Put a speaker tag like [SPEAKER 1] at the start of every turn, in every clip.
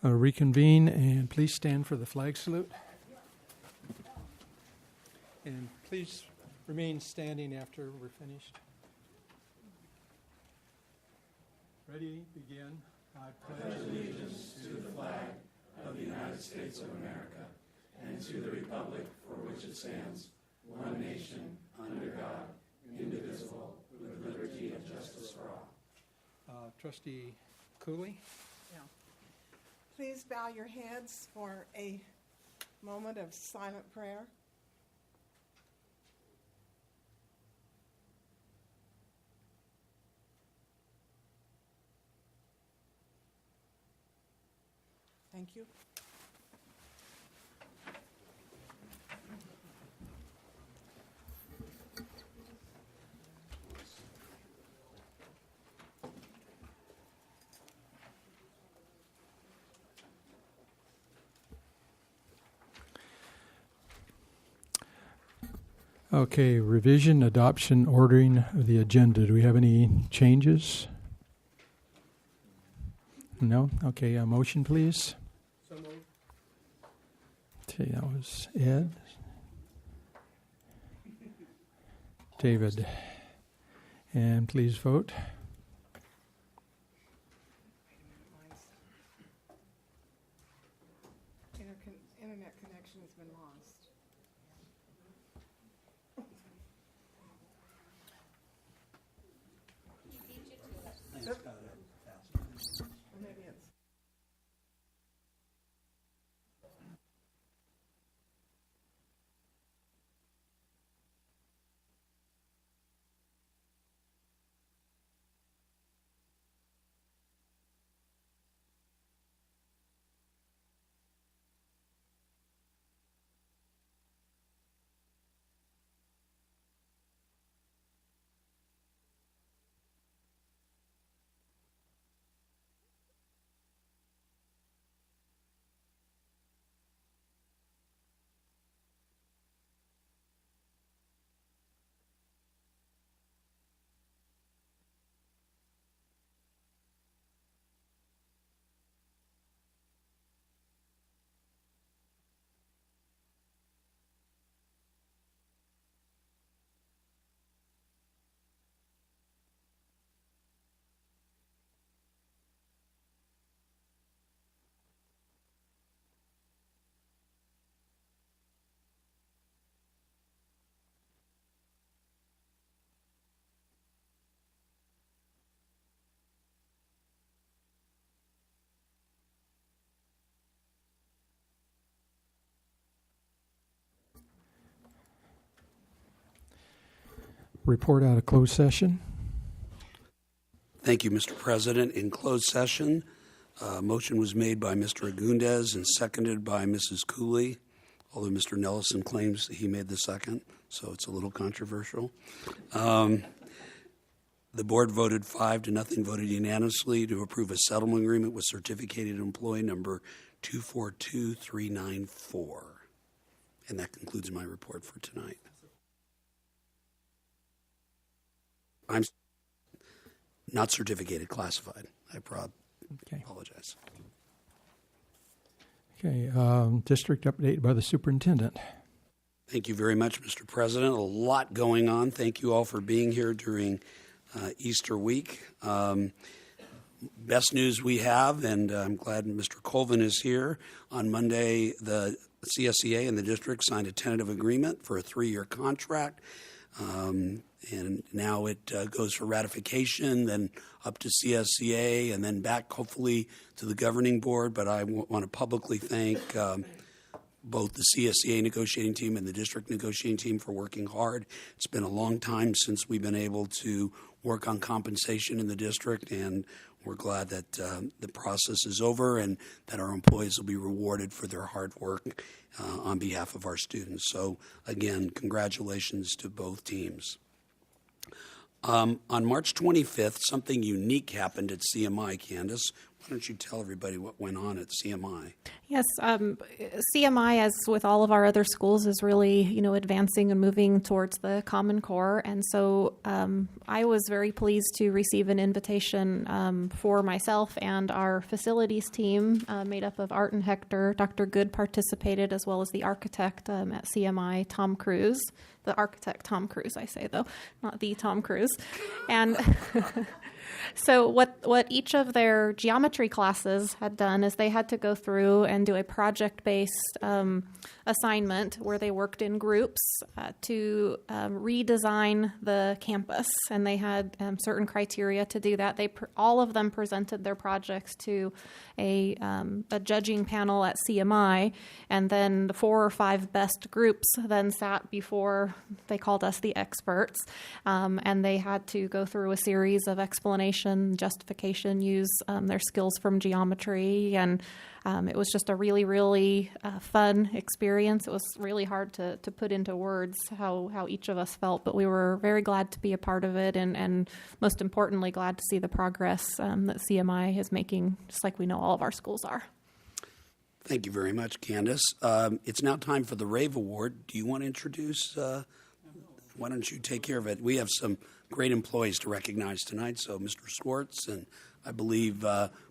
[SPEAKER 1] reconvene, and please stand for the flag salute. And please remain standing after we're finished. Ready, begin. I pledge allegiance to the flag of the United States of America and to the republic for which it stands, one nation, under God, indivisible, with liberty and justice for all. Trustee Cooley?
[SPEAKER 2] Yeah. Please bow your heads for a moment of silent prayer. Thank you.
[SPEAKER 1] Okay, revision, adoption, ordering of the agenda. Do we have any changes? No? Okay, a motion, please.
[SPEAKER 2] So moved.
[SPEAKER 1] Okay, that was Ed. David. And please vote.
[SPEAKER 2] Internet connection has been lost. Or maybe it's.
[SPEAKER 1] Report out of closed session.
[SPEAKER 3] Thank you, Mr. President. In closed session, motion was made by Mr. Agundez and seconded by Mrs. Cooley, although Mr. Nelson claims he made the second, so it's a little controversial. The board voted 5-0, voted unanimously to approve a settlement agreement with certificated employee number 242394. And that concludes my report for tonight. I'm not certificated, classified. I apologize.
[SPEAKER 1] Okay, district update by the superintendent.
[SPEAKER 3] Thank you very much, Mr. President. A lot going on. Thank you all for being here during Easter week. Best news we have, and I'm glad Mr. Colvin is here. On Monday, the CSEA and the district signed a tentative agreement for a 3-year contract. And now it goes for ratification, then up to CSEA, and then back hopefully to the governing board. But I want to publicly thank both the CSEA negotiating team and the district negotiating team for working hard. It's been a long time since we've been able to work on compensation in the district, and we're glad that the process is over and that our employees will be rewarded for their hard work on behalf of our students. So, again, congratulations to both teams. On March 25th, something unique happened at CMI, Candace. Why don't you tell everybody what went on at CMI?
[SPEAKER 4] Yes, CMI, as with all of our other schools, is really, advancing and moving towards the Common Core. And so I was very pleased to receive an invitation for myself and our facilities team made up of Art and Hector. Dr. Good participated, as well as the architect at CMI, Tom Cruise. The architect, Tom Cruise, I say, though, not the Tom Cruise. And so what each of their geometry classes had done is they had to go through and do a project-based assignment where they worked in groups to redesign the campus, and they had certain criteria to do that. All of them presented their projects to a judging panel at CMI, and then the 4 or 5 best groups then sat before, they called us the experts, and they had to go through a series of explanation, justification, use their skills from geometry, and it was just a really, really fun experience. It was really hard to put into words how each of us felt, but we were very glad to be a part of it, and most importantly, glad to see the progress that CMI is making, just like we know all of our schools are.
[SPEAKER 3] Thank you very much, Candace. It's now time for the Rave Award. Do you want to introduce? Why don't you take care of it? We have some great employees to recognize tonight. So Mr. Swartz and I believe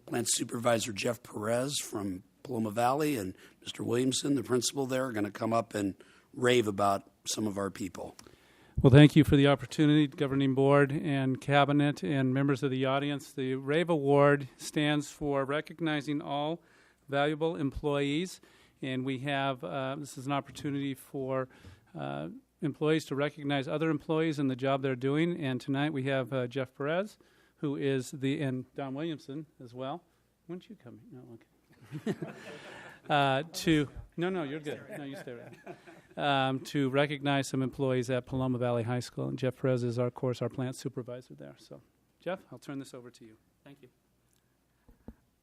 [SPEAKER 3] Plant Supervisor Jeff Perez from Paloma Valley and Mr. Williamson, the principal there, are going to come up and rave about some of our people.
[SPEAKER 5] Well, thank you for the opportunity, Governing Board and Cabinet and members of the audience. The RAVE Award stands for Recognizing All Valuable Employees, and we have, this is an opportunity for employees to recognize other employees and the job they're doing, and tonight we have Jeff Perez, who is and Don Williamson as well. Why don't you come? No, okay. No, you're good. No, you stay right. To recognize some employees at Paloma Valley High School, and Jeff Perez is, our plant supervisor there. So, Jeff, I'll turn this over to you.
[SPEAKER 6] Thank you.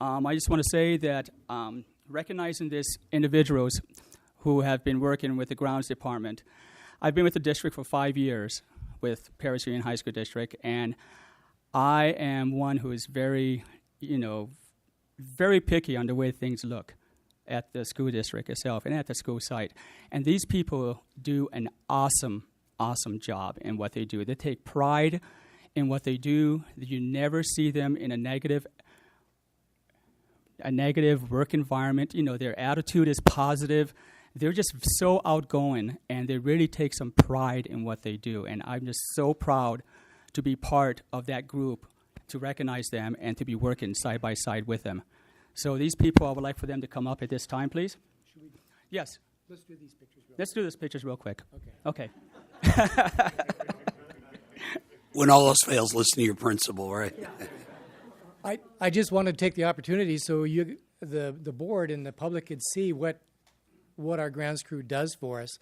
[SPEAKER 6] I just want to say that recognizing these individuals who have been working with the grounds department, I've been with the district for 5 years with Paris Union High School District, and I am one who is very, very picky on the way things look at the school district itself and at the school site. And these people do an awesome job in what they do. They take pride in what they do. You never see them in a negative work environment. Their attitude is positive. They're just so outgoing, and they really take some pride in what they do. And I'm just so proud to be part of that group, to recognize them, and to be working side by side with them. So these people, I would like for them to come up at this time, please. Yes.
[SPEAKER 7] Let's do these pictures real quick.
[SPEAKER 6] Let's do these pictures real quick.
[SPEAKER 7] Okay.
[SPEAKER 3] When all else fails, listen to your principal, right?
[SPEAKER 7] I just wanted to take the opportunity so the board and the public could see what our grounds crew does for us.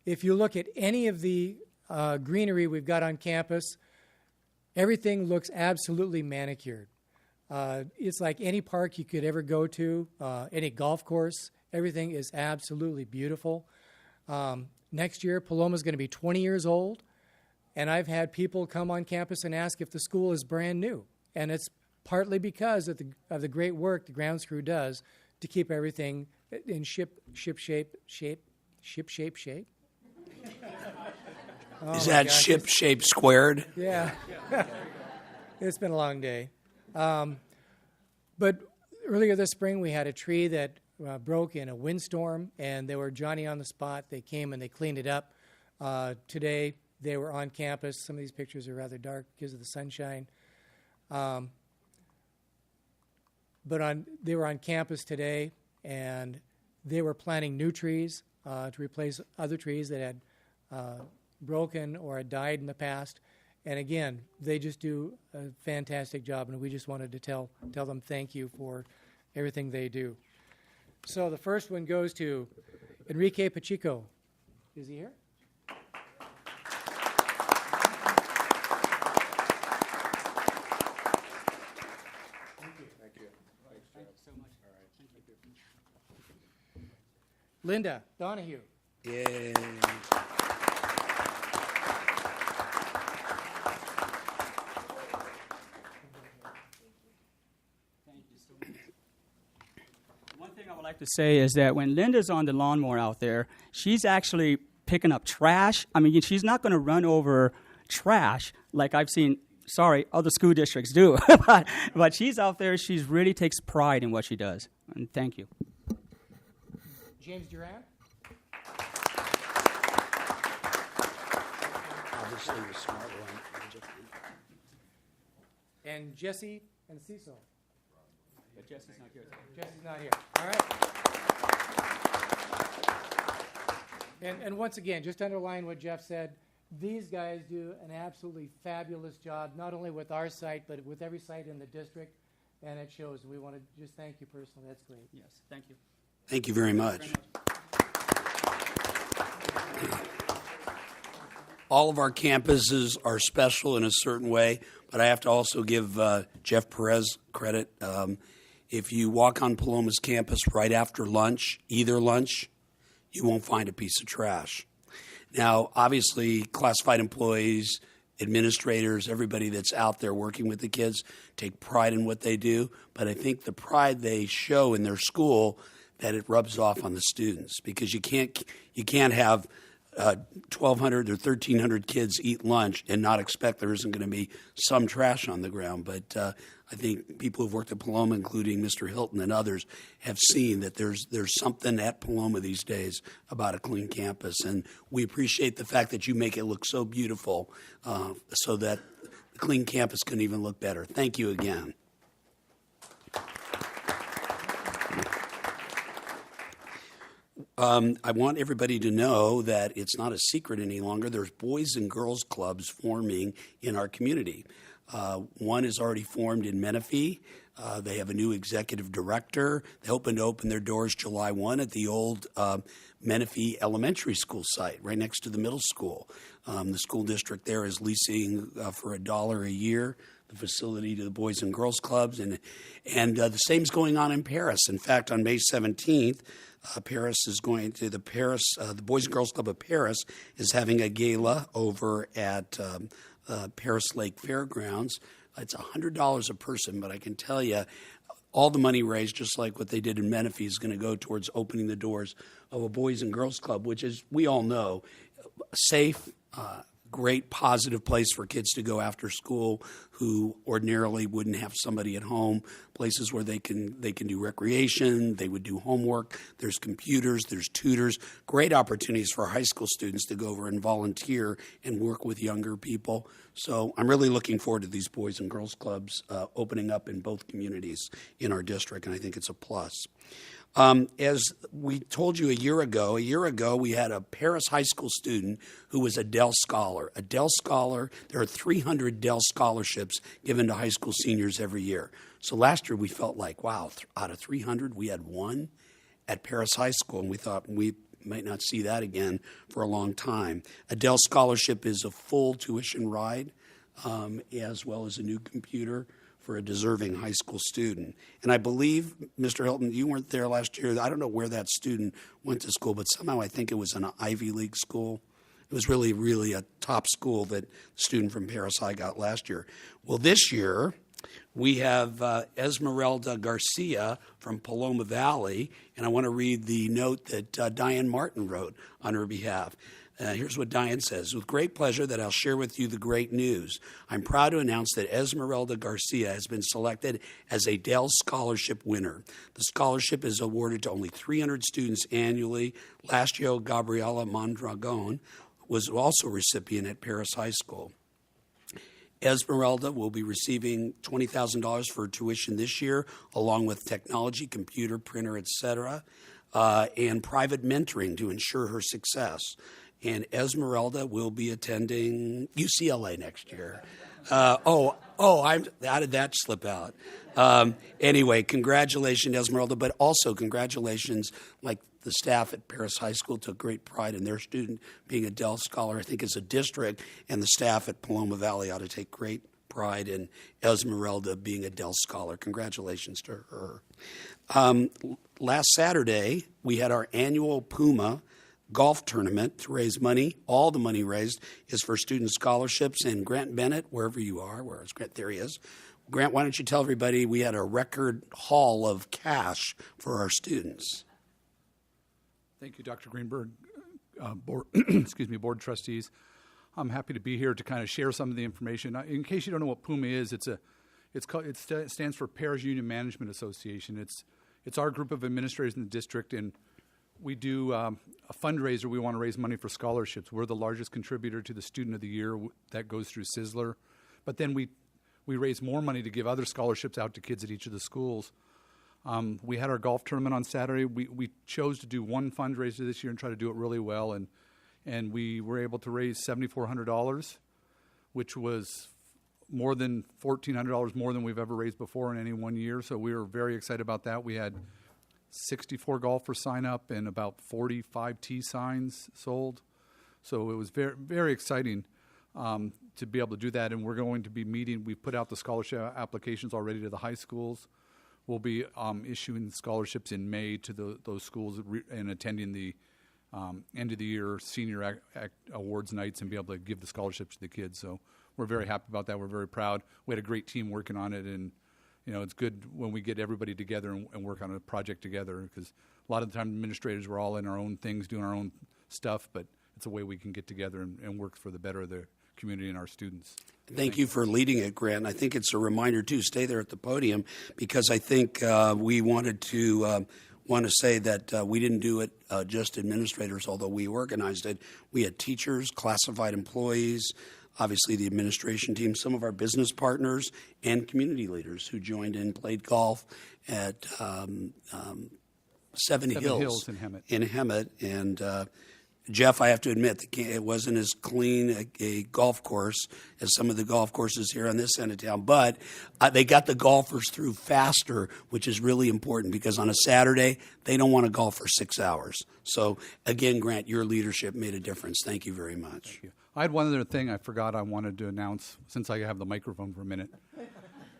[SPEAKER 7] If you look at any of the greenery we've got on campus, everything looks absolutely manicured. It's like any park you could ever go to, any golf course. Everything is absolutely beautiful. Next year, Paloma's going to be 20 years old, and I've had people come on campus and ask if the school is brand new. And it's partly because of the great work the grounds crew does to keep everything in ship shape.
[SPEAKER 3] Oh, is that ship shape squared?
[SPEAKER 7] Yeah. It's been a long day. But earlier this spring, we had a tree that broke in a windstorm, and they were Johnny on the spot. They came and they cleaned it up. Today, they were on campus. Some of these pictures are rather dark because of the sunshine. They were on campus today, and they were planting new trees to replace other trees that had broken or had died in the past. And again, they just do a fantastic job, and we just wanted to tell them thank you for everything they do. So the first one goes to Enrique Pacheco. Is he here? Linda Donahue.
[SPEAKER 3] Yay.
[SPEAKER 6] One thing I would like to say is that when Linda's on the lawnmower out there, she's actually picking up trash. I mean, she's not going to run over trash like I've seen, other school districts do. but she's out there. She really takes pride in what she does. And thank you.
[SPEAKER 7] James Durant?
[SPEAKER 3] Obviously, you're smart one.
[SPEAKER 7] And Jesse and Cecil.
[SPEAKER 6] But Jesse's not here.
[SPEAKER 7] Jesse's not here. All right. And once again, just to underline what Jeff said, these guys do an absolutely fabulous job, not only with our site, but with every site in the district, and it shows. We want to just thank you personally. That's great.
[SPEAKER 6] Yes, thank you.
[SPEAKER 3] Thank you very much. All of our campuses are special in a certain way, but I have to also give Jeff Perez credit. If you walk on Paloma's campus right after lunch, either lunch, you won't find a piece of trash. Now, obviously, classified employees, administrators, everybody that's out there working with the kids take pride in what they do, but I think the pride they show in their school, that it rubs off on the students, because you can't have 1,200 or 1,300 kids eat lunch and not expect there isn't going to be some trash on the ground. But I think people who've worked at Paloma, including Mr. Hilton and others, have seen that there's something at Paloma these days about a clean campus. And we appreciate the fact that you make it look so beautiful so that the clean campus can even look better. Thank you again. I want everybody to know that it's not a secret any longer. There's boys and girls clubs forming in our community. One is already formed in Menifee. They have a new executive director. They open their doors July 1 at the old Menifee Elementary School site right next to the middle school. The school district there is leasing for $1 a year the facility to the Boys and Girls Clubs, and the same's going on in Paris. In fact, on May 17th, Paris is going to the Boys and Girls Club of Paris is having a gala over at Paris Lake Fairgrounds. It's $100 a person, but I can tell you, all the money raised, just like what they did in Menifee, is going to go towards opening the doors of a Boys and Girls Club, which is, we all know, safe, great, positive place for kids to go after school who ordinarily wouldn't have somebody at home, places where they can do recreation, they would do homework, there's computers, there's tutors, great opportunities for high school students to go over and volunteer and work with younger people. So I'm really looking forward to these Boys and Girls Clubs opening up in both communities in our district, and I think it's a plus. As we told you a year ago, we had a Paris high school student who was a Dell Scholar. A Dell Scholar, there are 300 Dell scholarships given to high school seniors every year. So last year we felt like, wow, out of 300, we had one at Paris High School, and we thought we might not see that again for a long time. A Dell Scholarship is a full tuition ride, as well as a new computer for a deserving high school student. And I believe, Mr. Hilton, you weren't there last year. I don't know where that student went to school, but somehow I think it was an Ivy League school. It was really, really a top school that the student from Paris High got last year. Well, this year, we have Esmeralda Garcia from Paloma Valley, and I want to read the note that Diane Martin wrote on her behalf. Here's what Diane says. With great pleasure that I'll share with you the great news. I'm proud to announce that Esmeralda Garcia has been selected as a Dell Scholarship winner. The scholarship is awarded to only 300 students annually. Last year, Gabriela Mondragon was also a recipient at Paris High School. Esmeralda will be receiving $20,000 for tuition this year, along with technology, computer, printer, etc., and private mentoring to ensure her success. And Esmeralda will be attending UCLA next year. How did that slip out? Anyway, congratulations, Esmeralda, but also congratulations, like the staff at Paris High School took great pride in their student being a Dell Scholar. I think as a district, and the staff at Paloma Valley ought to take great pride in Esmeralda being a Dell Scholar. Congratulations to her. Last Saturday, we had our annual Puma golf tournament to raise money. All the money raised is for student scholarships, and Grant Bennett, wherever you are, there he is, Grant, why don't you tell everybody we had a record haul of cash for our students?
[SPEAKER 8] Thank you, Dr. Greenberg, board, excuse me, board trustees. I'm happy to be here to kind of share some of the information. In case you don't know what PUMA is, it stands for Paris Union Management Association. It's our group of administrators in the district, and we do a fundraiser. We want to raise money for scholarships. We're the largest contributor to the Student of the Year that goes through Sizzler, but then we raise more money to give other scholarships out to kids at each of the schools. We had our golf tournament on Saturday. We chose to do one fundraiser this year and try to do it really well, and we were able to raise $7,400, which was more than $1,400 more than we've ever raised before in any one year. So we were very excited about that. We had 64 golfers sign up and about 45 tee signs sold. So it was very, very exciting to be able to do that. And we're going to be meeting. We've put out the scholarship applications already to the high schools. We'll be issuing scholarships in May to those schools and attending the end of the year senior awards nights and be able to give the scholarships to the kids. So we're very happy about that. We're very proud. We had a great team working on it, and it's good when we get everybody together and work on a project together, because a lot of the time administrators were all in our own things, doing our own stuff, but it's a way we can get together and work for the better of the community and our students.
[SPEAKER 3] Thank you for leading it, Grant. I think it's a reminder, too, stay there at the podium, because I think we wanted to say that we didn't do it just administrators, although we organized it. We had teachers, classified employees, obviously the administration team, some of our business partners, and community leaders who joined in, played golf at Seven Hills
[SPEAKER 8] in Hemet.
[SPEAKER 3] And Jeff, I have to admit, it wasn't as clean a golf course as some of the golf courses here on this end of town, but they got the golfers through faster, which is really important, because on a Saturday, they don't want to golf for 6 hours. So again, Grant, your leadership made a difference. Thank you very much.
[SPEAKER 8] Thank you. I had one other thing I forgot I wanted to announce, since I have the microphone for a minute.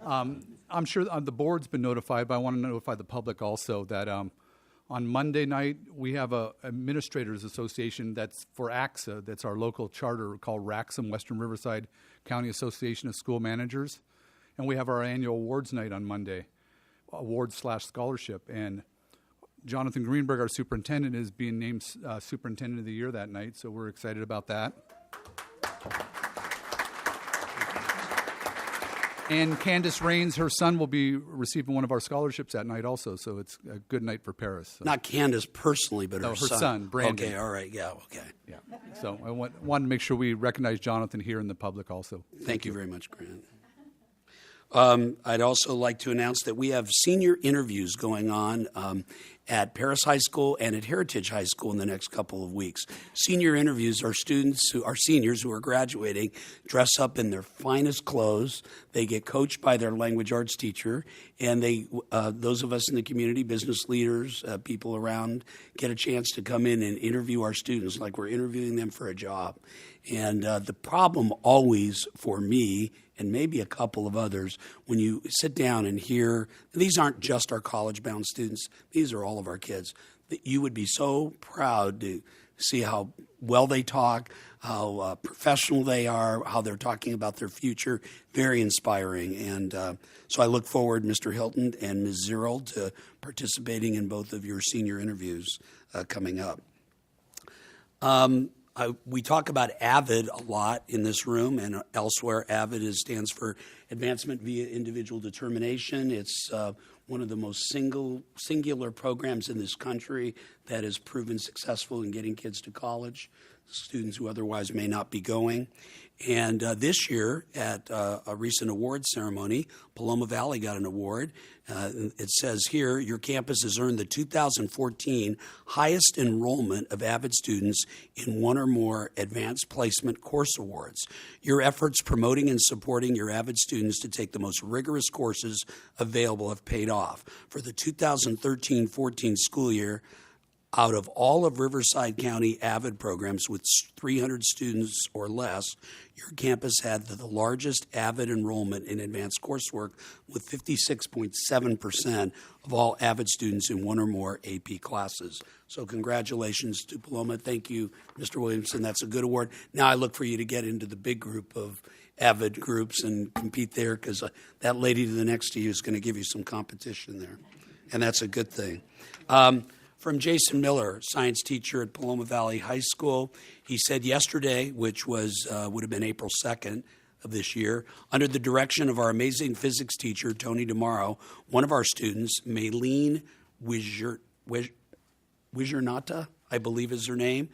[SPEAKER 8] I'm sure the board's been notified, but I want to notify the public also that on Monday night, we have a administrators association that's for AXA, that's our local charter called RAXM, Western Riverside County Association of School Managers. And we have our annual awards night on Monday, awards/scholarship. And Jonathan Greenberg, our superintendent, is being named Superintendent of the Year that night, so we're excited about that. And Candace Rains, her son, will be receiving one of our scholarships that night also, so it's a good night for Paris. So.
[SPEAKER 3] Not Candace personally, but her
[SPEAKER 8] son, Brandon.
[SPEAKER 3] Okay, all right, yeah, okay.
[SPEAKER 8] Yeah. So I wanted to make sure we recognize Jonathan here in the public also.
[SPEAKER 3] Thank you very much, Grant. I'd also like to announce that we have senior interviews going on at Paris High School and at Heritage High School in the next couple of weeks. Senior interviews are seniors who are graduating, dress up in their finest clothes. They get coached by their language arts teacher, and those of us in the community, business leaders, people around, get a chance to come in and interview our students like we're interviewing them for a job. And the problem always for me, and maybe a couple of others, when you sit down and hear, these aren't just our college-bound students, these are all of our kids, that you would be so proud to see how well they talk, how professional they are, how they're talking about their future. Very inspiring. And so I look forward, Mr. Hilton and Ms. Zierl, to participating in both of your senior interviews coming up. We talk about AVID a lot in this room and elsewhere. AVID stands for Advancement via Individual Determination. It's one of the most singular programs in this country that has proven successful in getting kids to college, students who otherwise may not be going. And this year, at a recent awards ceremony, Paloma Valley got an award. It says here, your campus has earned the 2014 highest enrollment of AVID students in one or more advanced placement course awards. Your efforts promoting and supporting your AVID students to take the most rigorous courses available have paid off. For the 2013-14 school year, out of all of Riverside County AVID programs with 300 students or less, your campus had the largest AVID enrollment in advanced coursework, with 56.7% of all AVID students in one or more AP classes. So congratulations to Paloma. Thank you, Mr. Williamson. That's a good award. Now I look for you to get into the big group of Avid groups and compete there, because that lady to the next to you is going to give you some competition there, and that's a good thing. From Jason Miller, science teacher at Paloma Valley High School. He said yesterday, which was would have been April 2nd of this year, under the direction of our amazing physics teacher, Tony DeMauro, one of our students, Maylene Wizernata, I believe is her name,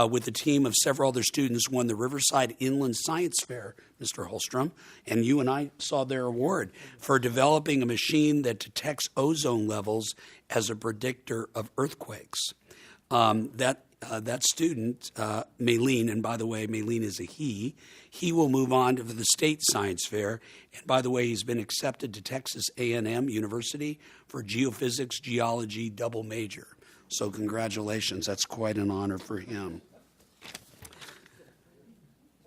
[SPEAKER 3] with a team of several other students, won the Riverside Inland Science Fair, Mr. Holstrom, and you and I saw their award for developing a machine that detects ozone levels as a predictor of earthquakes. That student, Maylene, and by the way, Maylene is a he will move on to the state science fair. And by the way, he's been accepted to Texas A&M University for geophysics, geology, double major. So congratulations, that's quite an honor for him.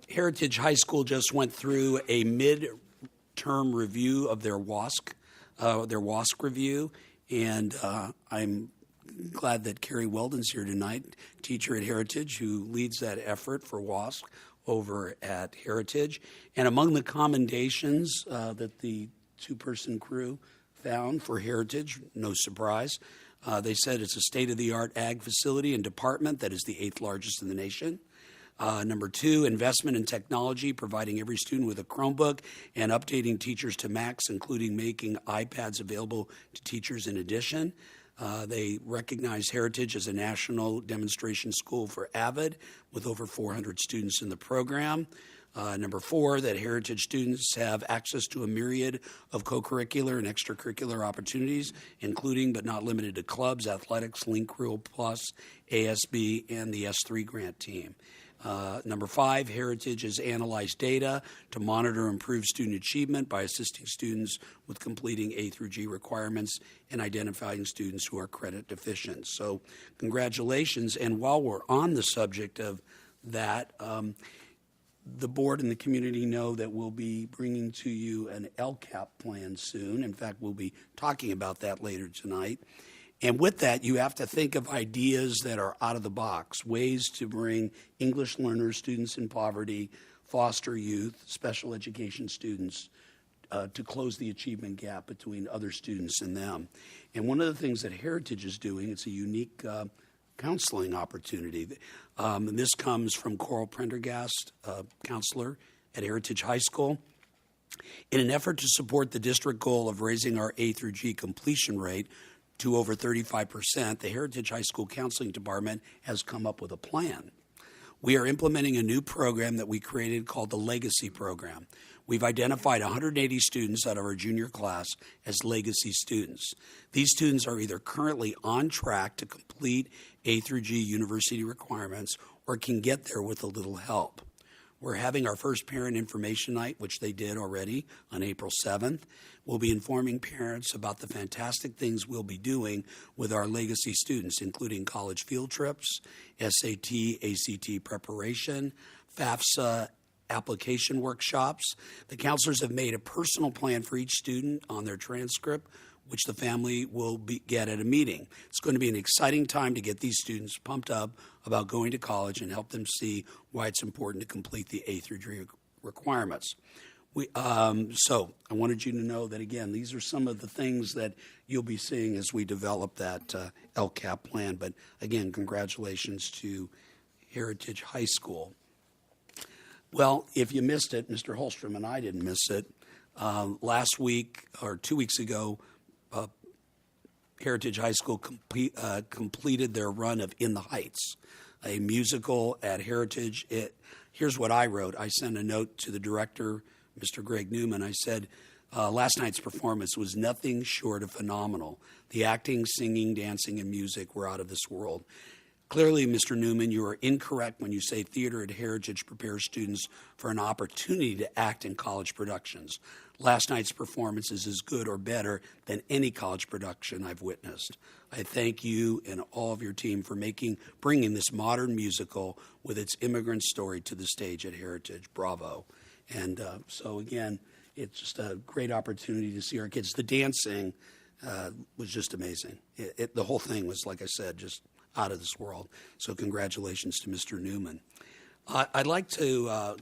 [SPEAKER 3] Heritage High School just went through a mid-term review of their WASC review, and I'm glad that Carrie Weldon's here tonight, teacher at Heritage, who leads that effort for WASC over at Heritage. And among the commendations that the two-person crew found for Heritage, no surprise, they said it's a state-of-the-art ag facility and department that is the 8th largest in the nation. Number 2, investment in technology, providing every student with a Chromebook and updating teachers to Macs, including making iPads available to teachers in addition. They recognize Heritage as a national demonstration school for AVID with over 400 students in the program. Number 4, that Heritage students have access to a myriad of co-curricular and extracurricular opportunities, including but not limited to clubs, athletics, Link Reel Plus, ASB, and the S3 grant team. Number 5, Heritage has analyzed data to monitor and improve student achievement by assisting students with completing A through G requirements and identifying students who are credit deficient. So congratulations. And while we're on the subject of that, the board and the community know that we'll be bringing to you an LCAP plan soon. In fact, we'll be talking about that later tonight. And with that, you have to think of ideas that are out of the box, ways to bring English learners, students in poverty, foster youth, special education students to close the achievement gap between other students and them. And one of the things that Heritage is doing, it's a unique counseling opportunity. And this comes from Coral Prendergast, counselor at Heritage High School. In an effort to support the district goal of raising our A through G completion rate to over 35%, the Heritage High School Counseling Department has come up with a plan. We are implementing a new program that we created called the Legacy Program. We've identified 180 students out of our junior class as legacy students. These students are either currently on track to complete A through G university requirements or can get there with a little help. We're having our first parent information night, which they did already on April 7th. We'll be informing parents about the fantastic things we'll be doing with our legacy students, including college field trips, SAT, ACT preparation, FAFSA application workshops. The counselors have made a personal plan for each student on their transcript, which the family will get at a meeting. It's going to be an exciting time to get these students pumped up about going to college and help them see why it's important to complete the A through G requirements. So I wanted you to know that, again, these are some of the things that you'll be seeing as we develop that LCAP plan. But again, congratulations to Heritage High School. Well, if you missed it, Mr. Holstrom and I didn't miss it. Last week or 2 weeks ago, Heritage High School completed their run of In the Heights, a musical at Heritage. Here's what I wrote. I sent a note to the director, Mr. Greg Newman. I said, last night's performance was nothing short of phenomenal. The acting, singing, dancing, and music were out of this world. Clearly, Mr. Newman, you are incorrect when you say theater at Heritage prepares students for an opportunity to act in college productions. Last night's performance is as good or better than any college production I've witnessed. I thank you and all of your team for bringing this modern musical with its immigrant story to the stage at Heritage. Bravo. And so, again, it's just a great opportunity to see our kids. The dancing was just amazing. The whole thing was, like I said, just out of this world. So congratulations to Mr. Newman. I'd like to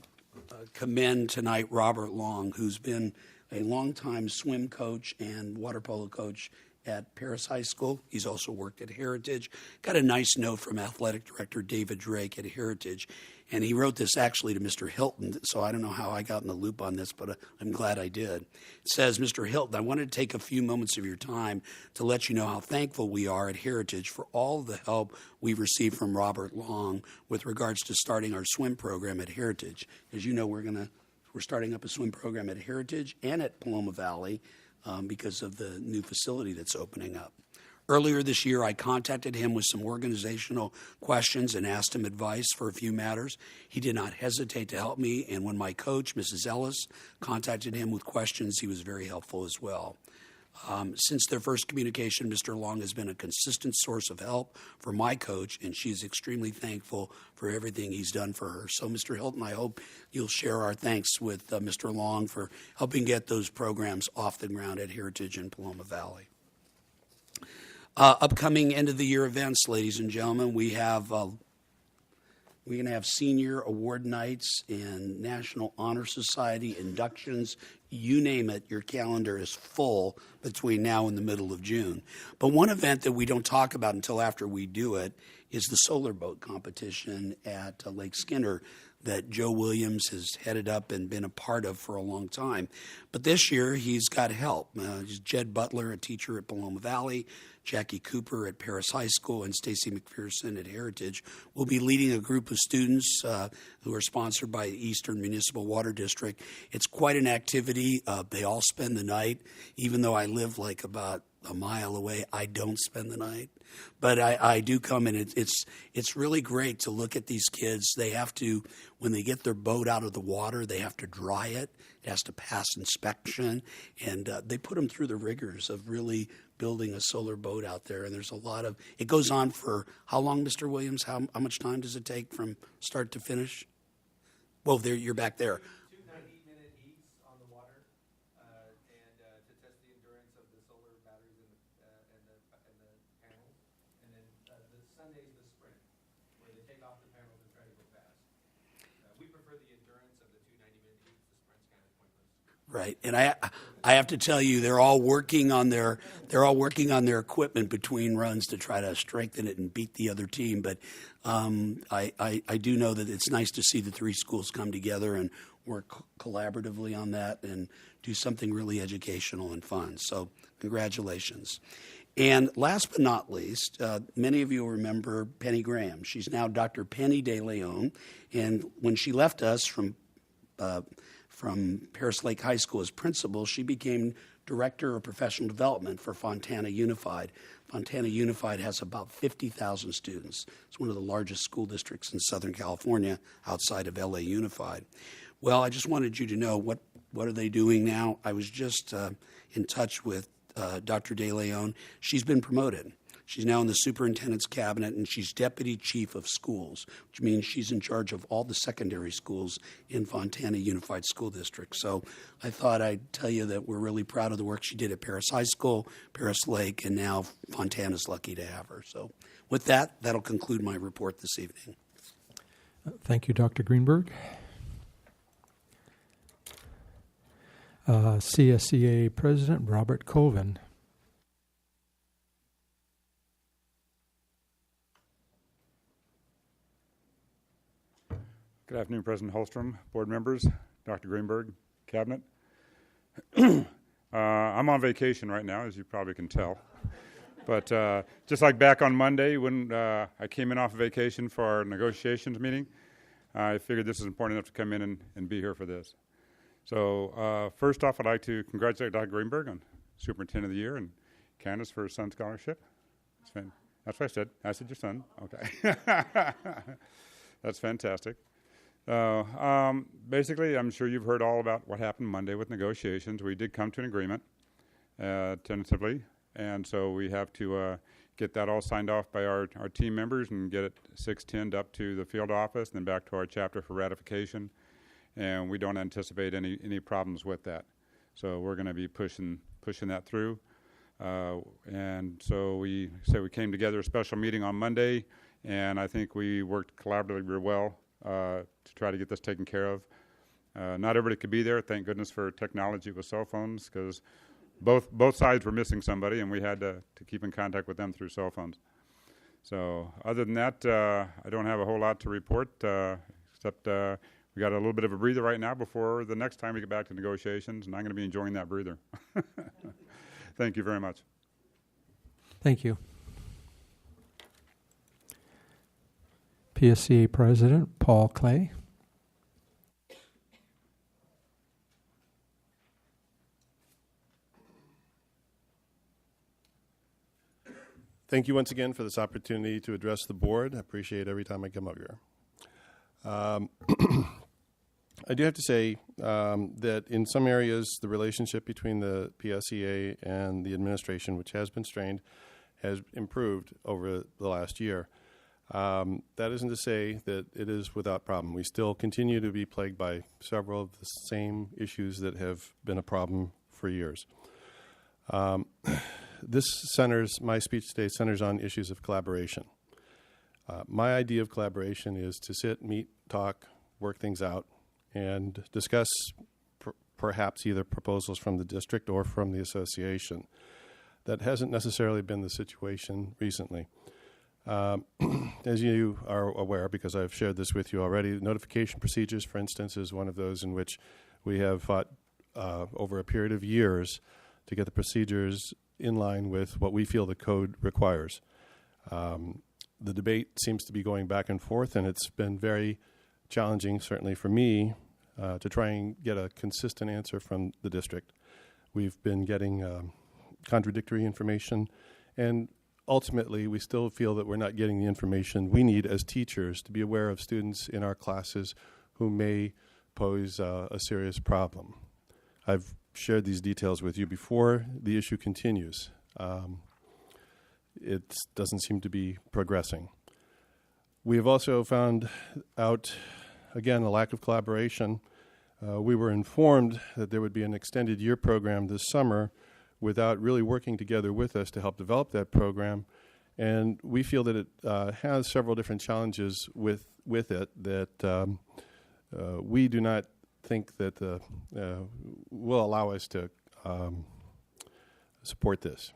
[SPEAKER 3] commend tonight Robert Long, who's been a longtime swim coach and water polo coach at Paris High School. He's also worked at Heritage. Got a nice note from Athletic Director David Drake at Heritage. And he wrote this actually to Mr. Hilton, so I don't know how I got in the loop on this, but I'm glad I did. It says, Mr. Hilton, I wanted to take a few moments of your time to let you know how thankful we are at Heritage for all the help we've received from Robert Long with regards to starting our swim program at Heritage. As you know, we're starting up a swim program at Heritage and at Paloma Valley because of the new facility that's opening up. Earlier this year, I contacted him with some organizational questions and asked him advice for a few matters. He did not hesitate to help me, and when my coach, Mrs. Ellis, contacted him with questions, he was very helpful as well. Since their first communication, Mr. Long has been a consistent source of help for my coach, and she's extremely thankful for everything he's done for her. So, Mr. Hilton, I hope you'll share our thanks with Mr. Long for helping get those programs off the ground at Heritage and Paloma Valley. Upcoming end-of-the-year events, ladies and gentlemen, we're going to have senior award nights and National Honor Society inductions. You name it, your calendar is full between now and the middle of June. But one event that we don't talk about until after we do it is the solar boat competition at Lake Skinner that Joe Williams has headed up and been a part of for a long time. But this year, he's got help. Jed Butler, a teacher at Paloma Valley, Jackie Cooper at Paris High School, and Stacy McPherson at Heritage will be leading a group of students who are sponsored by the Eastern Municipal Water District. It's quite an activity. They all spend the night. Even though I live like about a mile away, I don't spend the night. But I do come, and it's really great to look at these kids. They have to, when they get their boat out of the water, they have to dry it. It has to pass inspection, and they put them through the rigors of really building a solar boat out there. And there's a lot of, it goes on for how long, Mr. Williams? How much time does it take from start to finish? Well, there you're back there.
[SPEAKER 9] 2 90-minute heats on the water, and to test the endurance of the solar batteries and the panels. And then the Sunday is the sprint, where they take off the panels and try to go fast. We prefer the endurance of the 2 90-minute heats. The sprint's kind of pointless.
[SPEAKER 3] Right, and I have to tell you, they're all working on their equipment between runs to try to strengthen it and beat the other team. But I do know that it's nice to see the three schools come together and work collaboratively on that and do something really educational and fun. So congratulations. And last but not least, many of you will remember Penny Graham. She's now Dr. Penny De Leon, and when she left us from Paris Lake High School as principal, she became Director of Professional Development for Fontana Unified. Fontana Unified has about 50,000 students. It's one of the largest school districts in Southern California outside of LA Unified. Well, I just wanted you to know what are they doing now. I was just in touch with Dr. De Leon. She's been promoted. She's now in the superintendent's cabinet, and she's deputy chief of schools, which means she's in charge of all the secondary schools in Fontana Unified School District. So I thought I'd tell you that we're really proud of the work she did at Paris High School, Paris Lake, and now Fontana's lucky to have her. So with that, that'll conclude my report this evening.
[SPEAKER 10] Thank you, Dr. Greenberg. CSEA President Robert Colvin.
[SPEAKER 11] Good afternoon, President Holstrom, board members, Dr. Greenberg, Cabinet. I'm on vacation right now, as you probably can tell. But just like back on Monday when I came in off vacation for our negotiations meeting, I figured this is important enough to come in and be here for this. So first off, I'd like to congratulate Dr. Greenberg on Superintendent of the Year and Candace for her son scholarship. That's what I said. I said your son. Okay. That's fantastic. Basically, I'm sure you've heard all about what happened Monday with negotiations. We did come to an agreement, tentatively, and so we have to get that all signed off by our team members and get it 610'd up to the field office and then back to our chapter for ratification, and we don't anticipate any problems with that. So we're going to be pushing that through, and so we came together a special meeting on Monday, and I think we worked collaboratively well to try to get this taken care of. Not everybody could be there. Thank goodness for technology with cell phones, because both sides were missing somebody, and we had to keep in contact with them through cell phones. So other than that, I don't have a whole lot to report, except we got a little bit of a breather right now before the next time we get back to negotiations, and I'm going to be enjoying that breather. Thank you very much.
[SPEAKER 10] Thank you. PSCA President Paul Clay.
[SPEAKER 12] Thank you once again for this opportunity to address the board. I appreciate every time I come up here. I do have to say that in some areas, the relationship between the PSCA and the administration, which has been strained, has improved over the last year. That isn't to say that it is without problem. We still continue to be plagued by several of the same issues that have been a problem for years. My speech today centers on issues of collaboration. My idea of collaboration is to sit, meet, talk, work things out, and discuss perhaps either proposals from the district or from the association. That hasn't necessarily been the situation recently. As you are aware, because I've shared this with you already, notification procedures, for instance, is one of those in which we have fought over a period of years to get the procedures in line with what we feel the code requires. The debate seems to be going back and forth, and it's been very challenging, certainly for me, to try and get a consistent answer from the district. We've been getting contradictory information, and ultimately we still feel that we're not getting the information we need as teachers to be aware of students in our classes who may pose a serious problem. I've shared these details with you before. The issue continues. It doesn't seem to be progressing. We have also found out, again, a lack of collaboration. We were informed that there would be an extended year program this summer without really working together with us to help develop that program. And we feel that it has several different challenges with it that we do not think that will allow us to support this.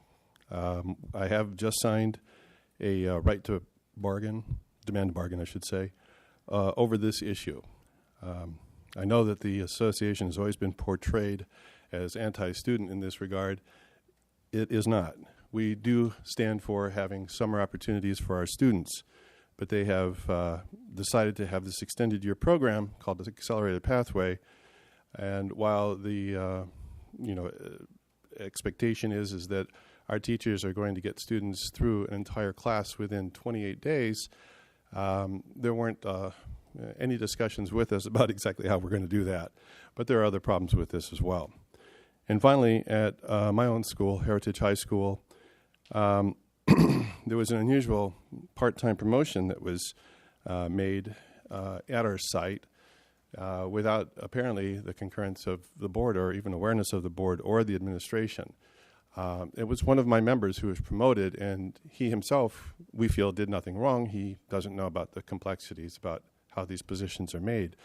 [SPEAKER 12] I have just signed a right to bargain, demand to bargain, I should say, over this issue. I know that the association has always been portrayed as anti-student in this regard. It is not. We do stand for having summer opportunities for our students, but they have decided to have this extended year program called the Accelerated Pathway. And while the expectation is that our teachers are going to get students through an entire class within 28 days, there weren't any discussions with us about exactly how we're going to do that. But there are other problems with this as well. And finally, at my own school, Heritage High School, there was an unusual part-time promotion that was made at our site without apparently the concurrence of the board or even awareness of the board or the administration. It was one of my members who was promoted, and he himself, we feel, did nothing wrong. He doesn't know about the complexities about how these positions are made.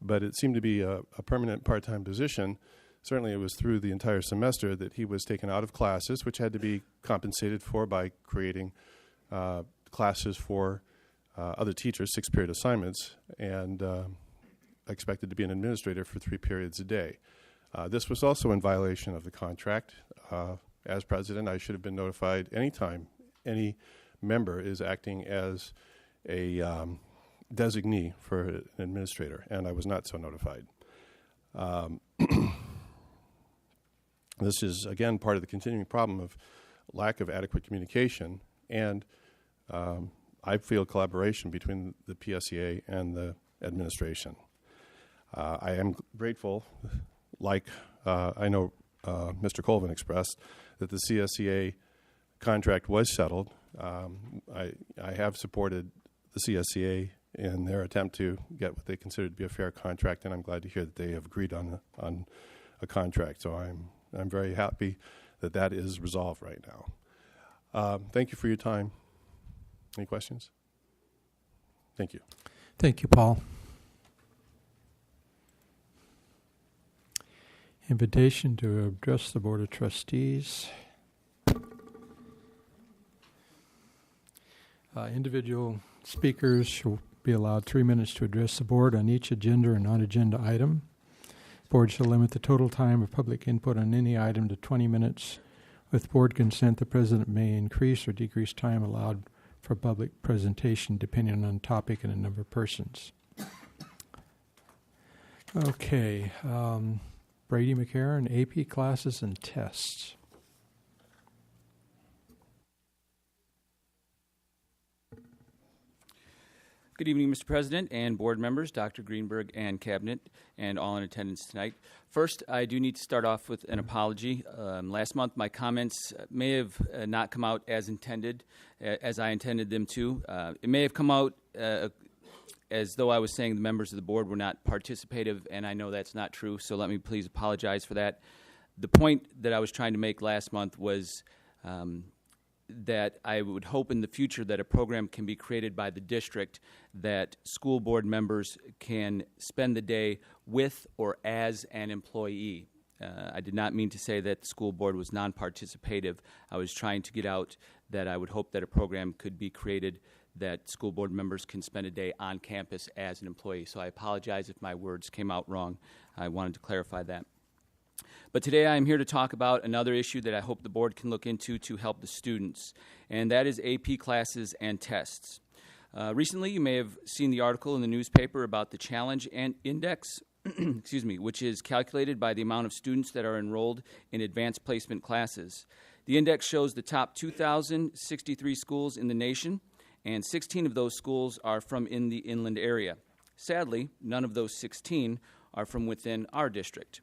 [SPEAKER 12] But it seemed to be a permanent part-time position. Certainly it was through the entire semester that he was taken out of classes, which had to be compensated for by creating classes for other teachers, 6-period assignments, and expected to be an administrator for 3 periods a day. This was also in violation of the contract. As president, I should have been notified anytime any member is acting as a designee for an administrator, and I was not so notified. This is, again, part of the continuing problem of lack of adequate communication and I feel collaboration between the PSCA and the administration. I am grateful, like I know Mr. Colvin expressed, that the CSCA contract was settled. I have supported the CSCA in their attempt to get what they consider to be a fair contract, and I'm glad to hear that they have agreed on a contract. So I'm very happy that that is resolved right now. Thank you for your time. Any questions? Thank you.
[SPEAKER 10] Thank you, Paul. Invitation to address the Board of Trustees. Individual speakers shall be allowed 3 minutes to address the board on each agenda or non-agenda item. The board shall limit the total time of public input on any item to 20 minutes. With board consent, the president may increase or decrease time allowed for public presentation depending on topic and the number of persons. Okay, Brady McCarron, AP classes and tests.
[SPEAKER 13] Good evening, Mr. President and board members, Dr. Greenberg and Cabinet, and all in attendance tonight. First, I do need to start off with an apology. Last month, my comments may have not come out as intended, as I intended them to. It may have come out as though I was saying the members of the board were not participative, and I know that's not true, so let me please apologize for that. The point that I was trying to make last month was that I would hope in the future that a program can be created by the district that school board members can spend the day with or as an employee. I did not mean to say that the school board was non-participative. I was trying to get out that I would hope that a program could be created that school board members can spend a day on campus as an employee. So I apologize if my words came out wrong. I wanted to clarify that. But today I am here to talk about another issue that I hope the board can look into to help the students, and that is AP classes and tests. Recently, you may have seen the article in the newspaper about the Challenge and Index, which is calculated by the amount of students that are enrolled in advanced placement classes. The index shows the top 2,063 schools in the nation, and 16 of those schools are from in the inland area. Sadly, none of those 16 are from within our district.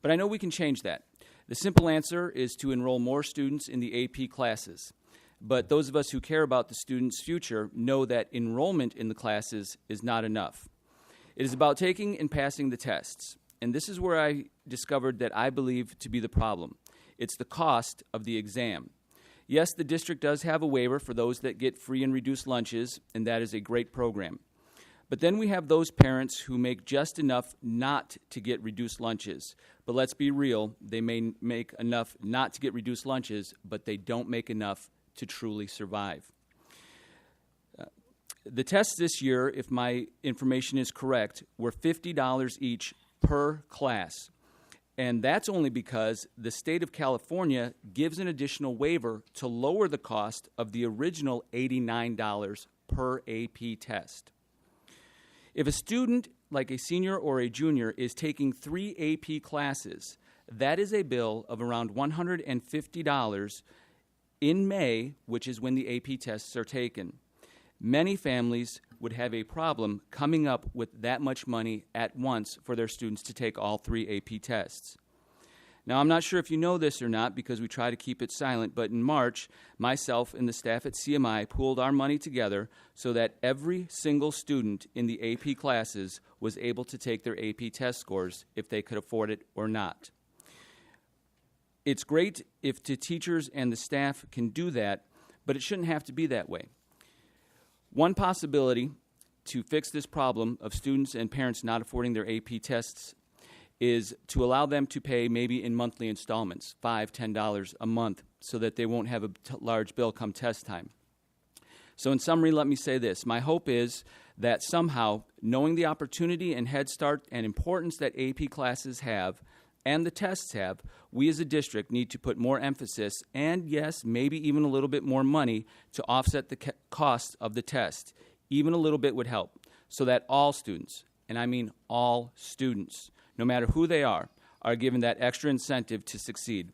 [SPEAKER 13] But I know we can change that. The simple answer is to enroll more students in the AP classes. But those of us who care about the students' future know that enrollment in the classes is not enough. It is about taking and passing the tests. And this is where I discovered that I believe to be the problem. It's the cost of the exam. Yes, the district does have a waiver for those that get free and reduced lunches, and that is a great program. But then we have those parents who make just enough not to get reduced lunches. But let's be real, they may make enough not to get reduced lunches, but they don't make enough to truly survive. The tests this year, if my information is correct, were $50 each per class. And that's only because the state of California gives an additional waiver to lower the cost of the original $89 per AP test. If a student, like a senior or a junior, is taking 3 AP classes, that is a bill of around $150 in May, which is when the AP tests are taken. Many families would have a problem coming up with that much money at once for their students to take all 3 AP tests. Now, I'm not sure if you know this or not because we try to keep it silent, but in March, myself and the staff at CMI pooled our money together so that every single student in the AP classes was able to take their AP test scores if they could afford it or not. It's great if the teachers and the staff can do that, but it shouldn't have to be that way. One possibility to fix this problem of students and parents not affording their AP tests is to allow them to pay maybe in monthly installments, $5, $10 a month, so that they won't have a large bill come test time. So in summary, let me say this. My hope is that somehow, knowing the opportunity and head start and importance that AP classes have and the tests have, we as a district need to put more emphasis and, yes, maybe even a little bit more money to offset the cost of the test. Even a little bit would help, so that all students, and I mean all students, no matter who they are given that extra incentive to succeed.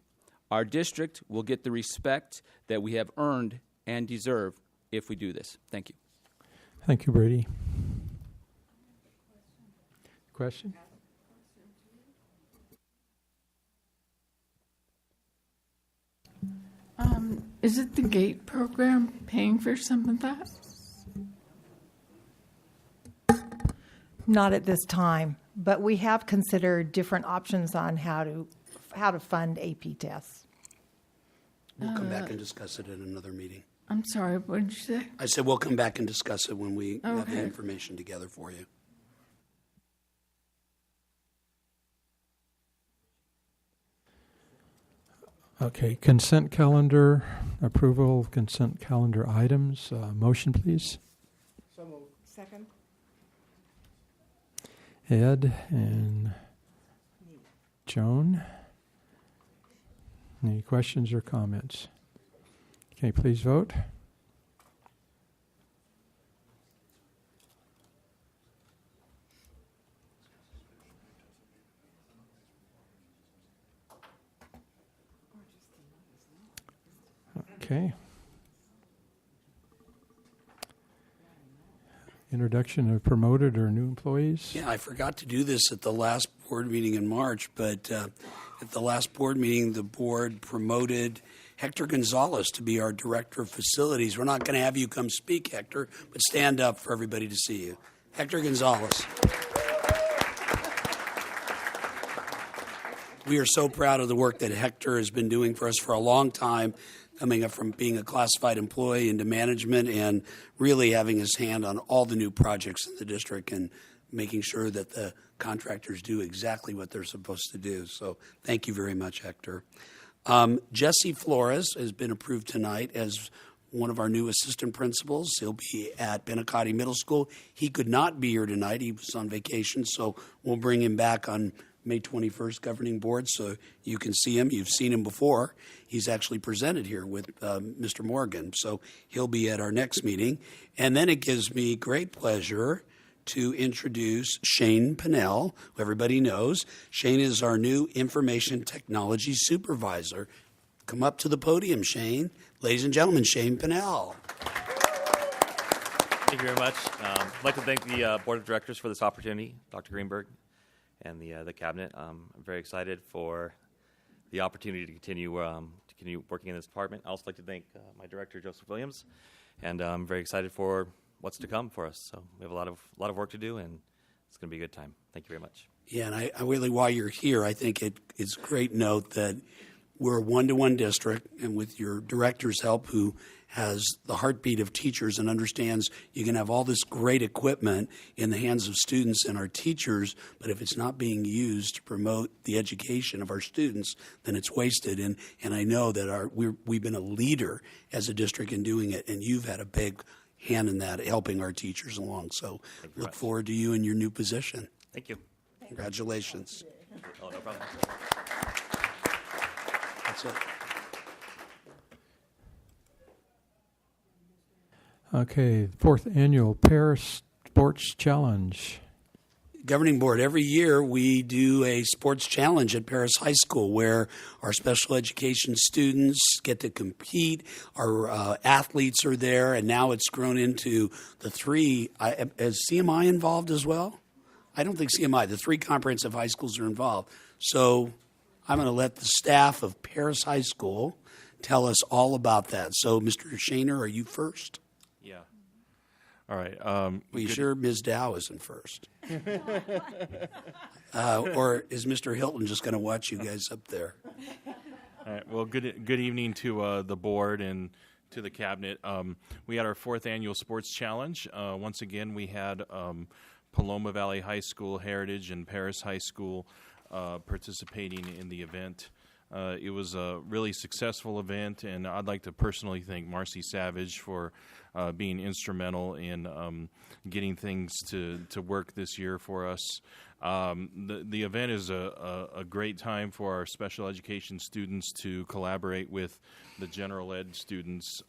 [SPEAKER 13] Our district will get the respect that we have earned and deserve if we do this. Thank you.
[SPEAKER 10] Thank you, Brady. Question?
[SPEAKER 14] Is it the GATE program paying for some of that?
[SPEAKER 15] Not at this time, but we have considered different options on how to fund AP tests.
[SPEAKER 3] We'll come back and discuss it at another meeting.
[SPEAKER 14] I'm sorry, what did you say?
[SPEAKER 3] I said we'll come back and discuss it when we have the
[SPEAKER 14] Okay.
[SPEAKER 3] information together for you.
[SPEAKER 10] Okay, consent calendar, approval of consent calendar items. Motion, please.
[SPEAKER 2] So moved. Second.
[SPEAKER 10] Ed and Joan. Any questions or comments? Okay, please vote. Okay. Introduction of promoted or new employees.
[SPEAKER 3] Yeah, I forgot to do this at the last board meeting in March, but at the last board meeting, the board promoted Hector Gonzalez to be our Director of Facilities. We're not going to have you come speak, Hector, but stand up for everybody to see you. Hector Gonzalez. We are so proud of the work that Hector has been doing for us for a long time, coming up from being a classified employee into management and really having his hand on all the new projects in the district and making sure that the contractors do exactly what they're supposed to do. So thank you very much, Hector. Jesse Flores has been approved tonight as one of our new assistant principals. He'll be at Benicati Middle School. He could not be here tonight. He was on vacation, so we'll bring him back on May 21st governing board so you can see him. You've seen him before. He's actually presented here with Mr. Morgan, so he'll be at our next meeting. And then it gives me great pleasure to introduce Shane Pinnell, who everybody knows. Shane is our new information technology supervisor. Come up to the podium, Shane. Ladies and gentlemen, Shane Pinnell.
[SPEAKER 16] Thank you very much. I'd like to thank the Board of Directors for this opportunity, Dr. Greenberg, and the Cabinet. I'm very excited for the opportunity to continue working in this department. I'd also like to thank my director, Joseph Williams, and I'm very excited for what's to come for us. So we have a lot of work to do, and it's going to be a good time. Thank you very much.
[SPEAKER 3] Yeah, and I really, while you're here, I think it's a great note that we're a one-to-one district, and with your director's help, who has the heartbeat of teachers and understands you can have all this great equipment in the hands of students and our teachers, but if it's not being used to promote the education of our students, then it's wasted. And I know that we've been a leader as a district in doing it, and you've had a big hand in that, helping our teachers along. So look forward to you in your new position.
[SPEAKER 16] Thank you.
[SPEAKER 3] Congratulations.
[SPEAKER 16] Oh, no problem.
[SPEAKER 3] That's it.
[SPEAKER 10] Okay, 4th Annual Paris Sports Challenge.
[SPEAKER 3] Governing board, every year we do a sports challenge at Paris High School where our special education students get to compete. Our athletes are there, and now it's grown into the three. Is CMI involved as well? I don't think CMI. The three comprehensive high schools are involved. So I'm going to let the staff of Paris High School tell us all about that. So, Mr. Shaner, are you first?
[SPEAKER 17] Yeah. All right.
[SPEAKER 3] Are you sure Ms. Dow isn't first? Or is Mr. Hilton just going to watch you guys up there?
[SPEAKER 17] All right. Well, good evening to the board and to the cabinet. We had our 4th Annual Sports Challenge. Once again, we had Paloma Valley High School, Heritage, and Paris High School participating in the event. It was a really successful event, and I'd like to personally thank Marcy Savage for being instrumental in getting things to work this year for us. The event is a great time for our special education students to collaborate with the general ed students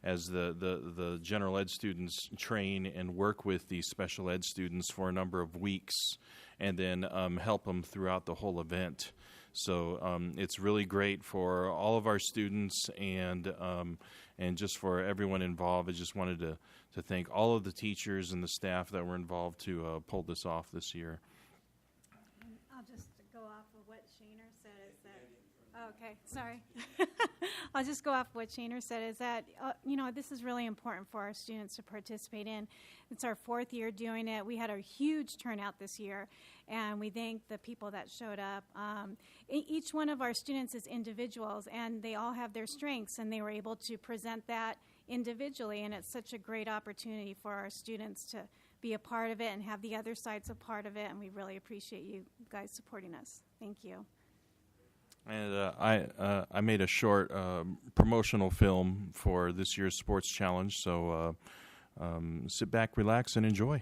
[SPEAKER 17] as the general ed students train and work with these special ed students for a number of weeks and then help them throughout the whole event. So it's really great for all of our students and just for everyone involved. I just wanted to thank all of the teachers and the staff that were involved to pull this off this year.
[SPEAKER 18] I'll just go off of what Shaner said. Is that okay? Sorry. I'll just go off what Shaner said. Is that this is really important for our students to participate in. It's our 4th year doing it. We had a huge turnout this year, and we thank the people that showed up. Each one of our students is individuals, and they all have their strengths, and they were able to present that individually, and it's such a great opportunity for our students to be a part of it and have the other sides a part of it, and we really appreciate you guys supporting us. Thank you.
[SPEAKER 17] And I made a short promotional film for this year's sports challenge. So sit back, relax, and enjoy.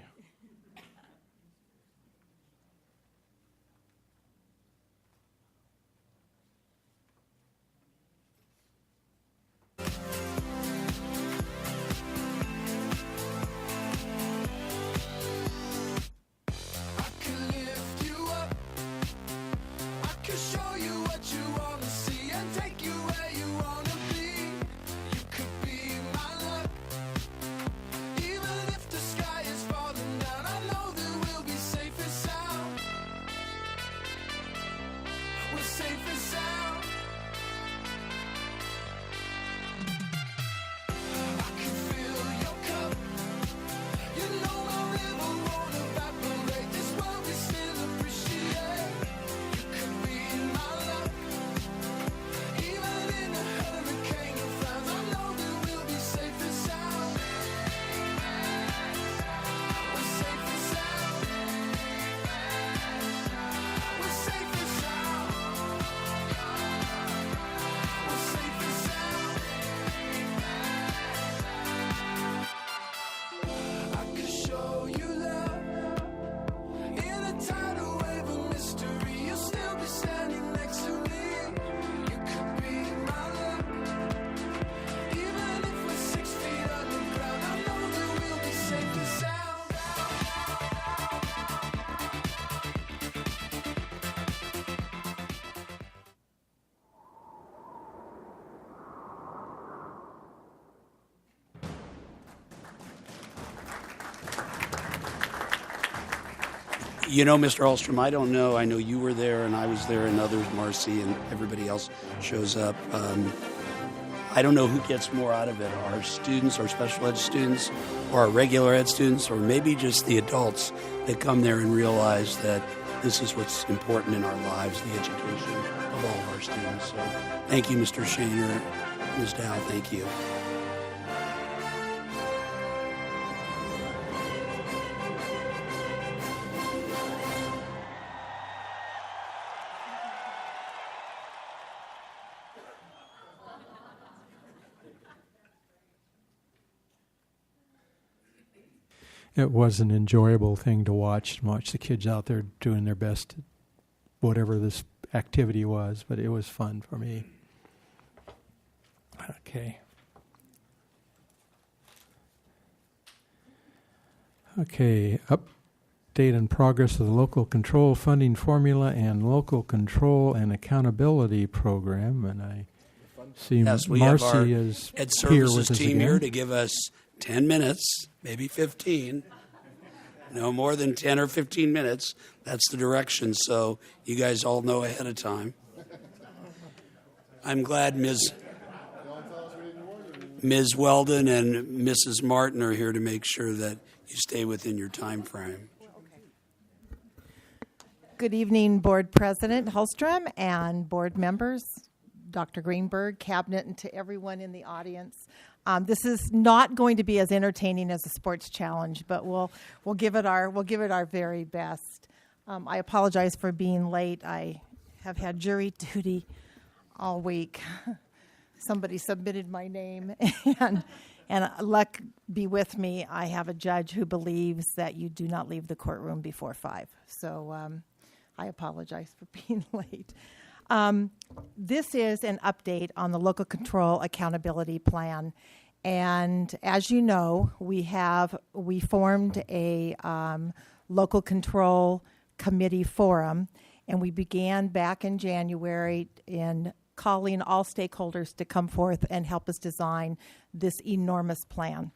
[SPEAKER 3] You know, Mr. Ahlstrom, I don't know. I know you were there, and I was there, and others, Marcy, and everybody else shows up. I don't know who gets more out of it, our students, our special ed students, or our regular ed students, or maybe just the adults that come there and realize that this is what's important in our lives, the education of all of our students. So thank you, Mr. Shaner. Ms. Dow, thank you.
[SPEAKER 10] It was an enjoyable thing to watch the kids out there doing their best, whatever this activity was, but it was fun for me. Okay. Okay, update and progress of the local control funding formula and local control and accountability program, and I see
[SPEAKER 3] Yes, we have our
[SPEAKER 10] Marcy is
[SPEAKER 3] Ed
[SPEAKER 10] here
[SPEAKER 3] Services
[SPEAKER 10] with us
[SPEAKER 3] team
[SPEAKER 10] again.
[SPEAKER 3] here to give us 10 minutes, maybe 15. No more than 10 or 15 minutes. That's the direction, so you guys all know ahead of time. I'm glad Ms. Weldon and Mrs. Martin are here to make sure that you stay within your time frame.
[SPEAKER 15] Good evening, Board President Hallstrom and board members, Dr. Greenberg, Cabinet, and to everyone in the audience. This is not going to be as entertaining as a sports challenge, but we'll give it our very best. I apologize for being late. I have had jury duty all week. Somebody submitted my name, and luck be with me, I have a judge who believes that you do not leave the courtroom before 5. So I apologize for being late. This is an update on the local control accountability plan. And as you know, we formed a local control committee forum, and we began back in January in calling all stakeholders to come forth and help us design this enormous plan.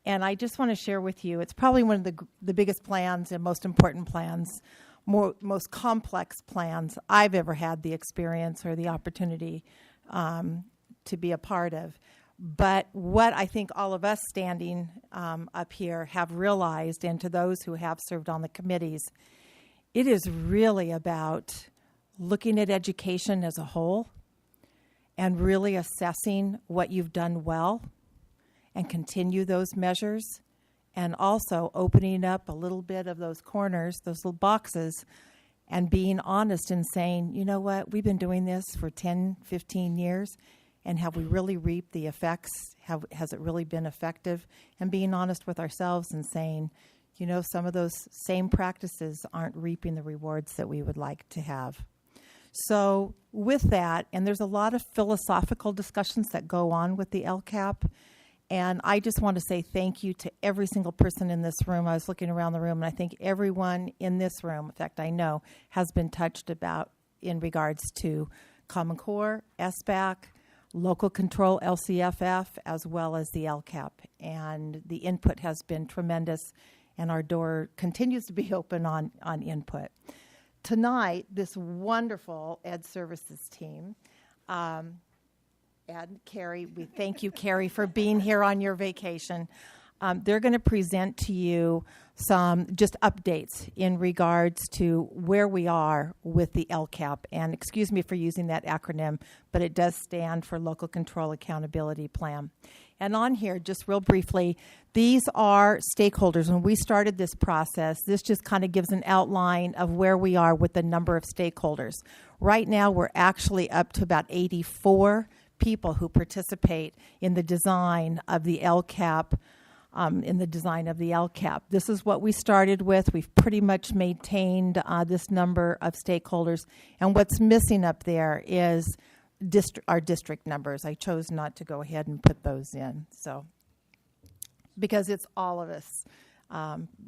[SPEAKER 15] And I just want to share with you, it's probably one of the biggest plans and most important plans, most complex plans I've ever had the experience or the opportunity to be a part of. But what I think all of us standing up here have realized, and to those who have served on the committees, it is really about looking at education as a whole and really assessing what you've done well and continue those measures, and also opening up a little bit of those corners, those little boxes, and being honest and saying, you know what, we've been doing this for 10, 15 years, and have we really reaped the effects? Has it really been effective? And being honest with ourselves and saying, you know, some of those same practices aren't reaping the rewards that we would like to have. So with that, and there's a lot of philosophical discussions that go on with the LCAP, and I just want to say thank you to every single person in this room. I was looking around the room, and I think everyone in this room, in fact, I know, has been touched about in regards to Common Core, SBAC, local control, LCFF, as well as the LCAP. And the input has been tremendous, and our door continues to be open on input. Tonight, this wonderful Ed Services team, Ed, Carrie, we thank you, Carrie, for being here on your vacation. They're going to present to you some just updates in regards to where we are with the LCAP. And excuse me for using that acronym, but it does stand for Local Control Accountability Plan. And on here, just real briefly, these are stakeholders. When we started this process, this just kind of gives an outline of where we are with the number of stakeholders. Right now, we're actually up to about 84 people who participate in the design of the LCAP. This is what we started with. We've pretty much maintained this number of stakeholders. And what's missing up there is our district numbers. I chose not to go ahead and put those in, so because it's all of us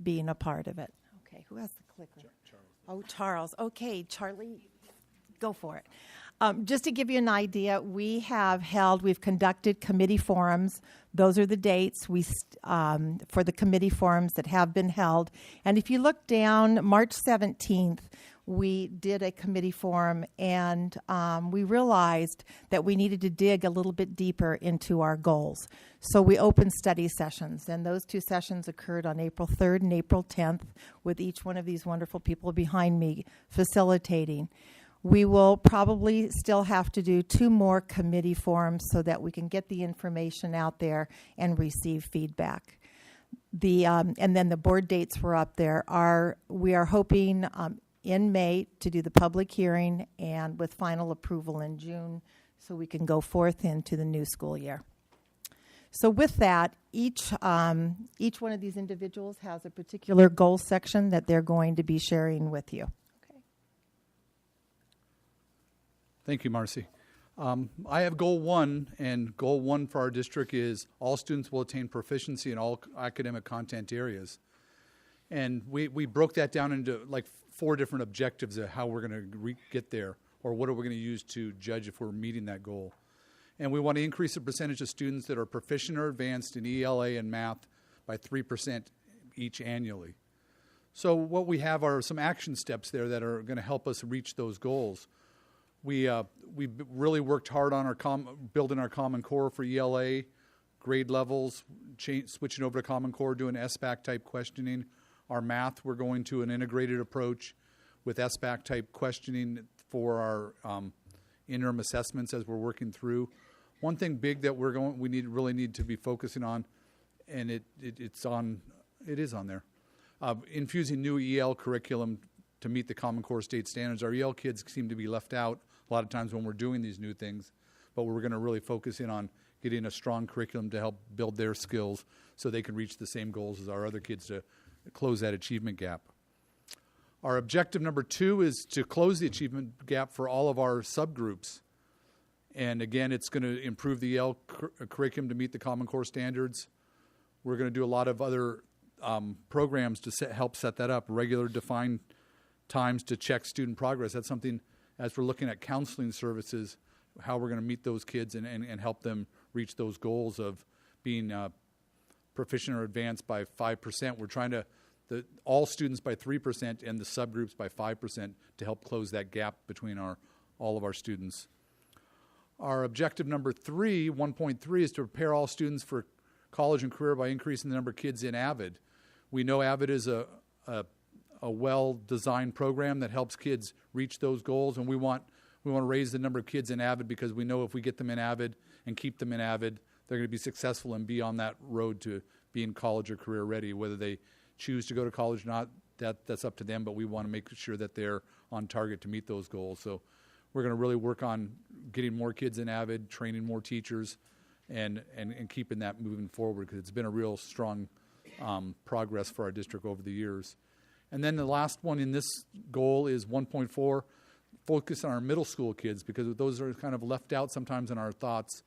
[SPEAKER 15] being a part of it. Okay, who has the clicker? Charles. Oh, Charles. Okay, Charlie, go for it. Just to give you an idea, we've conducted committee forums. Those are the dates for the committee forums that have been held. And if you look down, March 17th, we did a committee forum, and we realized that we needed to dig a little bit deeper into our goals. So we opened study sessions, and those two sessions occurred on April 3rd and April 10th, with each one of these wonderful people behind me facilitating. We will probably still have to do 2 more committee forums so that we can get the information out there and receive feedback. And then the board dates were up there. We are hoping in May to do the public hearing and with final approval in June so we can go forth into the new school year. So with that, each one of these individuals has a particular goal section that they're going to be sharing with you.
[SPEAKER 8] Thank you, Marcy. I have goal 1, and goal 1 for our district is all students will attain proficiency in all academic content areas. And we broke that down into like 4 different objectives of how we're going to get there, or what are we going to use to judge if we're meeting that goal. And we want to increase the percentage of students that are proficient or advanced in ELA and math by 3% each annually. So what we have are some action steps there that are going to help us reach those goals. We really worked hard on building our Common Core for ELA, grade levels, switching over to Common Core, doing SBAC type questioning. Our math, we're going to an integrated approach with SBAC type questioning for our interim assessments as we're working through. One thing big that we really need to be focusing on, and it is on there, infusing new EL curriculum to meet the Common Core state standards. Our EL kids seem to be left out a lot of times when we're doing these new things, but we're going to really focus in on getting a strong curriculum to help build their skills so they can reach the same goals as our other kids to close that achievement gap. Our objective number 2 is to close the achievement gap for all of our subgroups. And again, it's going to improve the EL curriculum to meet the Common Core standards. We're going to do a lot of other programs to help set that up, regular defined times to check student progress. That's something, as we're looking at counseling services, how we're going to meet those kids and help them reach those goals of being proficient or advanced by 5%. We're trying to, all students by 3% and the subgroups by 5% to help close that gap between all of our students. Our objective number 3, 1.3, is to prepare all students for college and career by increasing the number of kids in AVID. We know AVID is a well-designed program that helps kids reach those goals, and we want to raise the number of kids in AVID because we know if we get them in AVID and keep them in AVID, they're going to be successful and be on that road to being college or career ready. Whether they choose to go to college or not, that's up to them, but we want to make sure that they're on target to meet those goals. So we're going to really work on getting more kids in AVID, training more teachers, and keeping that moving forward, because it's been a real strong progress for our district over the years. And then the last one in this goal is 1.4, focus on our middle school kids, because those are kind of left out sometimes in our thoughts.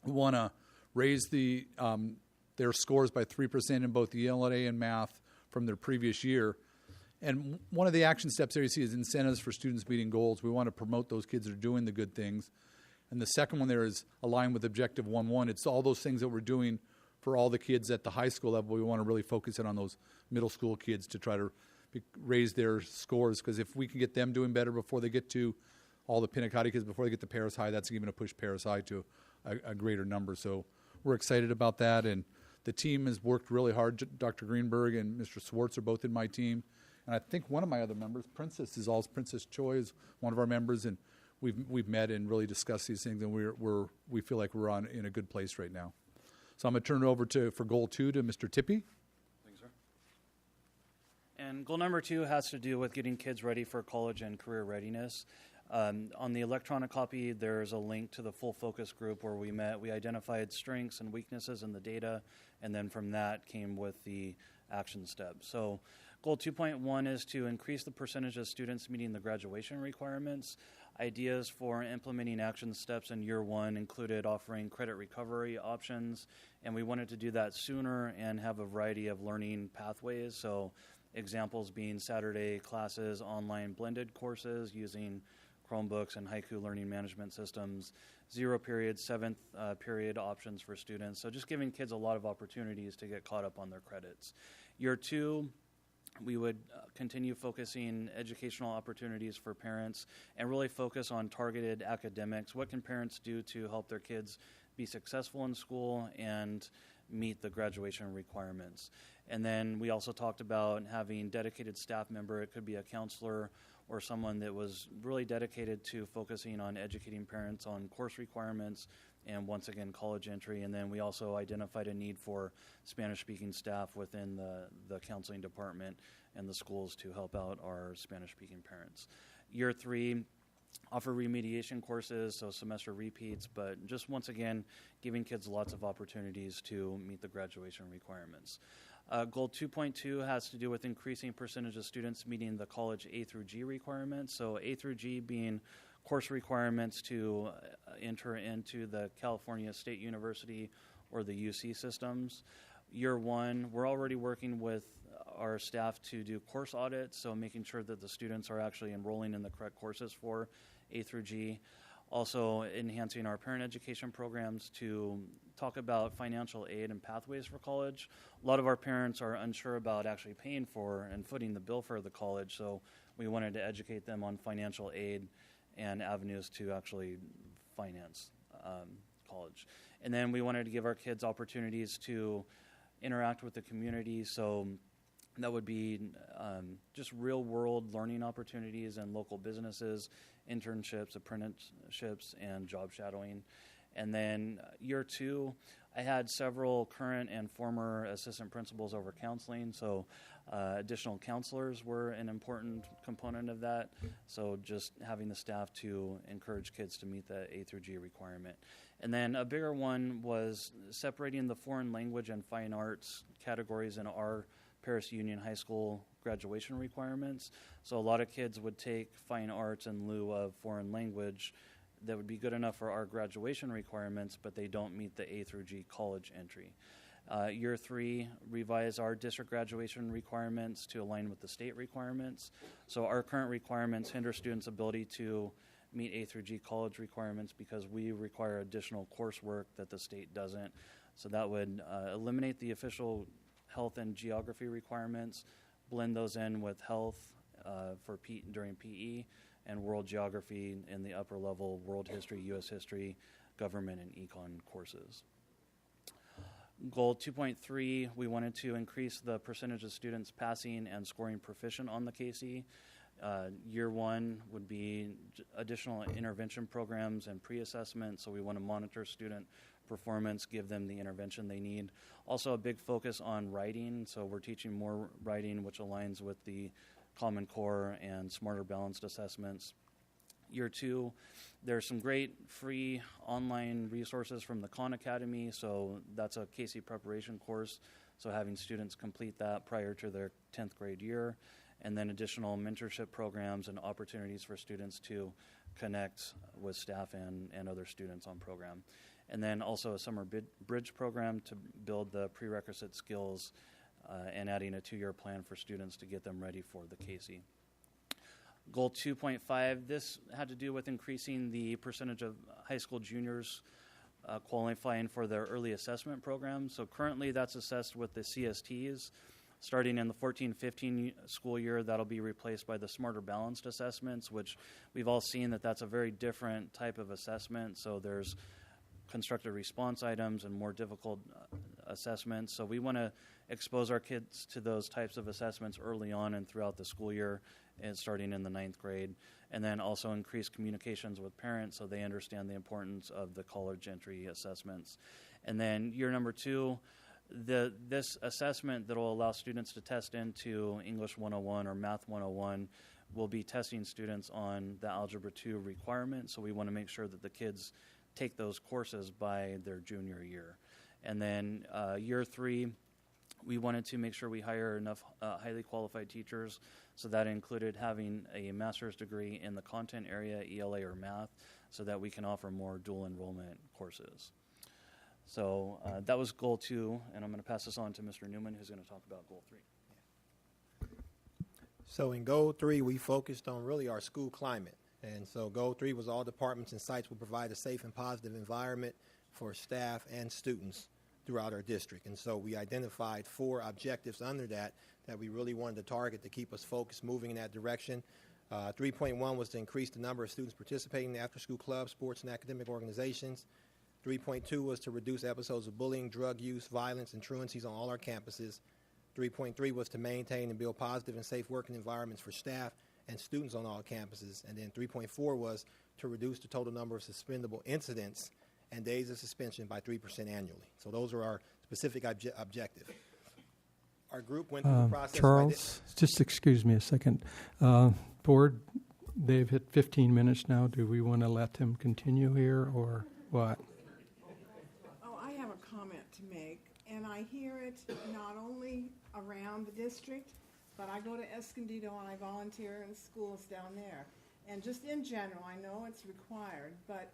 [SPEAKER 8] We want to raise their scores by 3% in both ELA and math from their previous year. And one of the action steps there you see is incentives for students meeting goals. We want to promote those kids that are doing the good things. And the second one there is aligned with Objective 1.1. It's all those things that we're doing for all the kids at the high school level. We want to really focus in on those middle school kids to try to raise their scores, because if we can get them doing better before they get to all the Pinacati kids, before they get to Paris High, that's even going to push Paris High to a greater number. So we're excited about that. And the team has worked really hard. Dr. Greenberg and Mr. Swartz are both in my team. And I think one of my other members, Princess Choi, is one of our members, and we've met and really discussed these things, and we feel like we're in a good place right now. So I'm going to turn it over for goal 2 to Mr. Tippy.
[SPEAKER 19] Thanks, sir. And goal number 2 has to do with getting kids ready for college and career readiness. On the electronic copy, there's a link to the full focus group where we met. We identified strengths and weaknesses in the data, and then from that came with the action steps. So goal 2.1 is to increase the percentage of students meeting the graduation requirements. Ideas for implementing action steps in year 1 included offering credit recovery options, and we wanted to do that sooner and have a variety of learning pathways. So examples being Saturday classes, online blended courses using Chromebooks and Haiku learning management systems, 0 period, 7th period options for students. So just giving kids a lot of opportunities to get caught up on their credits. Year 2, we would continue focusing educational opportunities for parents and really focus on targeted academics. What can parents do to help their kids be successful in school and meet the graduation requirements? And then we also talked about having dedicated staff member. It could be a counselor or someone that was really dedicated to focusing on educating parents on course requirements and, once again, college entry. And then we also identified a need for Spanish-speaking staff within the counseling department and the schools to help out our Spanish-speaking parents. Year 3, offer remediation courses, so semester repeats, but just, once again, giving kids lots of opportunities to meet the graduation requirements. Goal 2.2 has to do with increasing percentage of students meeting the college A through G requirements. So A through G being course requirements to enter into the California State University or the UC systems. Year 1, we're already working with our staff to do course audits, so making sure that the students are actually enrolling in the correct courses for A through G. Also enhancing our parent education programs to talk about financial aid and pathways for college. A lot of our parents are unsure about actually paying for and footing the bill for the college, so we wanted to educate them on financial aid and avenues to actually finance college. And then we wanted to give our kids opportunities to interact with the community, so that would be just real-world learning opportunities and local businesses, internships, apprenticeships, and job shadowing. And then year 2, I had several current and former assistant principals over counseling, so additional counselors were an important component of that. So just having the staff to encourage kids to meet the A through G requirement. And then a bigger one was separating the foreign language and fine arts categories in our Paris Union High School graduation requirements. So a lot of kids would take fine arts in lieu of foreign language that would be good enough for our graduation requirements, but they don't meet the A through G college entry. Year 3, revise our district graduation requirements to align with the state requirements. So our current requirements hinder students' ability to meet A through G college requirements because we require additional coursework that the state doesn't. So that would eliminate the official health and geography requirements, blend those in with health for during PE, and world geography in the upper level, world history, U.S. history, government, and econ courses. Goal 2.3, we wanted to increase the percentage of students passing and scoring proficient on the KC. Year 1 would be additional intervention programs and pre-assessment, so we want to monitor student performance, give them the intervention they need. Also a big focus on writing, so we're teaching more writing, which aligns with the Common Core and Smarter Balanced assessments. Year 2, there's some great free online resources from the Khan Academy, so that's a Casey preparation course, so having students complete that prior to their 10th grade year, and then additional mentorship programs and opportunities for students to connect with staff and other students on program. And then also a summer bridge program to build the prerequisite skills and adding a 2-year plan for students to get them ready for the Casey. Goal 2.5, this had to do with increasing the percentage of high school juniors qualifying for their early assessment program. So currently that's assessed with the CSTs. Starting in the 14-15 school year, that'll be replaced by the Smarter Balanced assessments, which we've all seen that that's a very different type of assessment. So there's constructed response items and more difficult assessments. So we want to expose our kids to those types of assessments early on and throughout the school year, and starting in the 9th grade. And then also increase communications with parents so they understand the importance of the college entry assessments. And then year number 2, this assessment that will allow students to test into English 101 or Math 101 will be testing students on the Algebra 2 requirement. So we want to make sure that the kids take those courses by their junior year. And then year 3, we wanted to make sure we hire enough highly qualified teachers. So that included having a master's degree in the content area, ELA or math, so that we can offer more dual enrollment courses. So that was goal 2, and I'm going to pass this on to Mr. Newman, who's going to talk about goal 3.
[SPEAKER 20] So in goal 3, we focused on really our school climate. And so goal 3 was all departments and sites will provide a safe and positive environment for staff and students throughout our district. And so we identified 4 objectives under that we really wanted to target to keep us focused, moving in that direction. 3.1 was to increase the number of students participating in after-school clubs, sports, and academic organizations. 3.2 was to reduce episodes of bullying, drug use, violence, and truancies on all our campuses. 3.3 was to maintain and build positive and safe working environments for staff and students on all campuses. And then 3.4 was to reduce the total number of suspendable incidents and days of suspension by 3% annually. So those are our specific objectives. Our group went through the process.
[SPEAKER 10] Charles, just excuse me a second. Board, they've hit 15 minutes now. Do we want to let them continue here or what?
[SPEAKER 2] Oh, I have a comment to make, and I hear it not only around the district, but I go to Escondido and I volunteer in schools down there. And just in general, I know it's required, but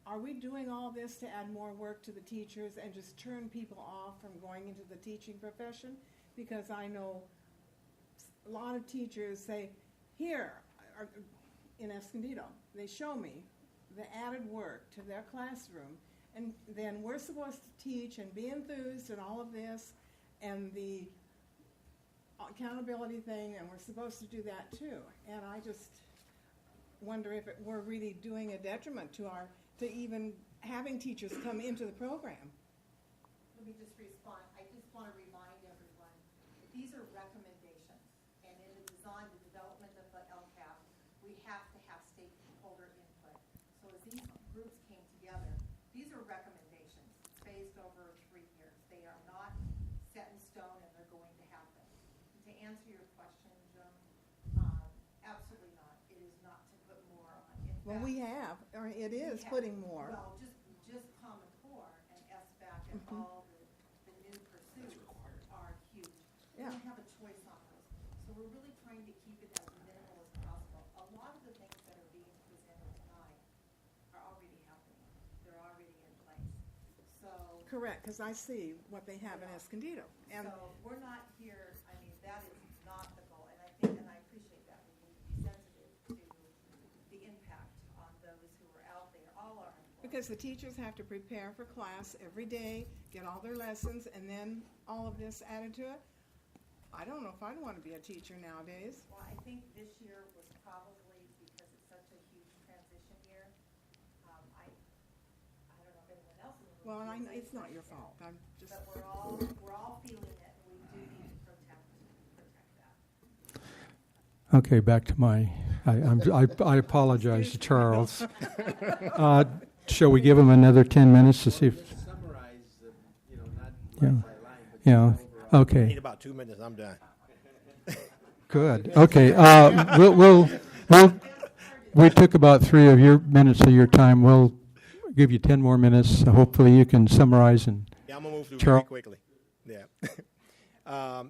[SPEAKER 2] are we doing all this to add more work to the teachers and just turn people off from going into the teaching profession? Because I know a lot of teachers say, here, in Escondido, they show me the added work to their classroom, and then we're supposed to teach and be enthused and all of this, and the accountability thing, and we're supposed to do that too. And I just wonder if we're really doing a detriment to even having teachers come into the program.
[SPEAKER 15] Let me just respond. I just want to remind everyone that these are recommendations, and in the design, the development of the LCAP, we have to have stakeholder input. So as these groups came together, these are recommendations phased over 3 years. They are not set in stone, and they're going to happen. To answer your question, Jim, absolutely not. It is not to put more on.
[SPEAKER 2] Well, we have, or it is putting more.
[SPEAKER 15] Well, just Common Core and SBAC and all the new pursuits are huge. We don't have a choice on those. So we're really trying to keep it as minimal as possible. A lot of the things that are being presented tonight are already happening. They're already in place. So
[SPEAKER 2] Correct, because I see what they have in Escondido. And
[SPEAKER 15] so we're not here, I mean, that is not the goal. And I think, and I appreciate that, we need to be sensitive to the impact on those who are out there, all our employees.
[SPEAKER 2] because the teachers have to prepare for class every day, get all their lessons, and then all of this added to it. I don't know if I'd want to be a teacher nowadays.
[SPEAKER 15] Well, I think this year was probably, because it's such a huge transition year, I don't know if anyone else in the room.
[SPEAKER 2] Well, and
[SPEAKER 15] feels
[SPEAKER 2] it's not your fault. I'm just.
[SPEAKER 15] But we're all feeling it, and we do need to protect that.
[SPEAKER 10] Okay, back to my. I apologize to Charles. Shall we give them another 10 minutes to see if? Yeah. Yeah.
[SPEAKER 20] I
[SPEAKER 10] Okay.
[SPEAKER 20] need about 2 minutes. I'm done.
[SPEAKER 10] Good. Okay. We took about 3 of your minutes of your time. We'll give you 10 more minutes. Hopefully, you can summarize and.
[SPEAKER 20] Yeah, I'm gonna move through
[SPEAKER 10] Charles.
[SPEAKER 20] very quickly. Yeah.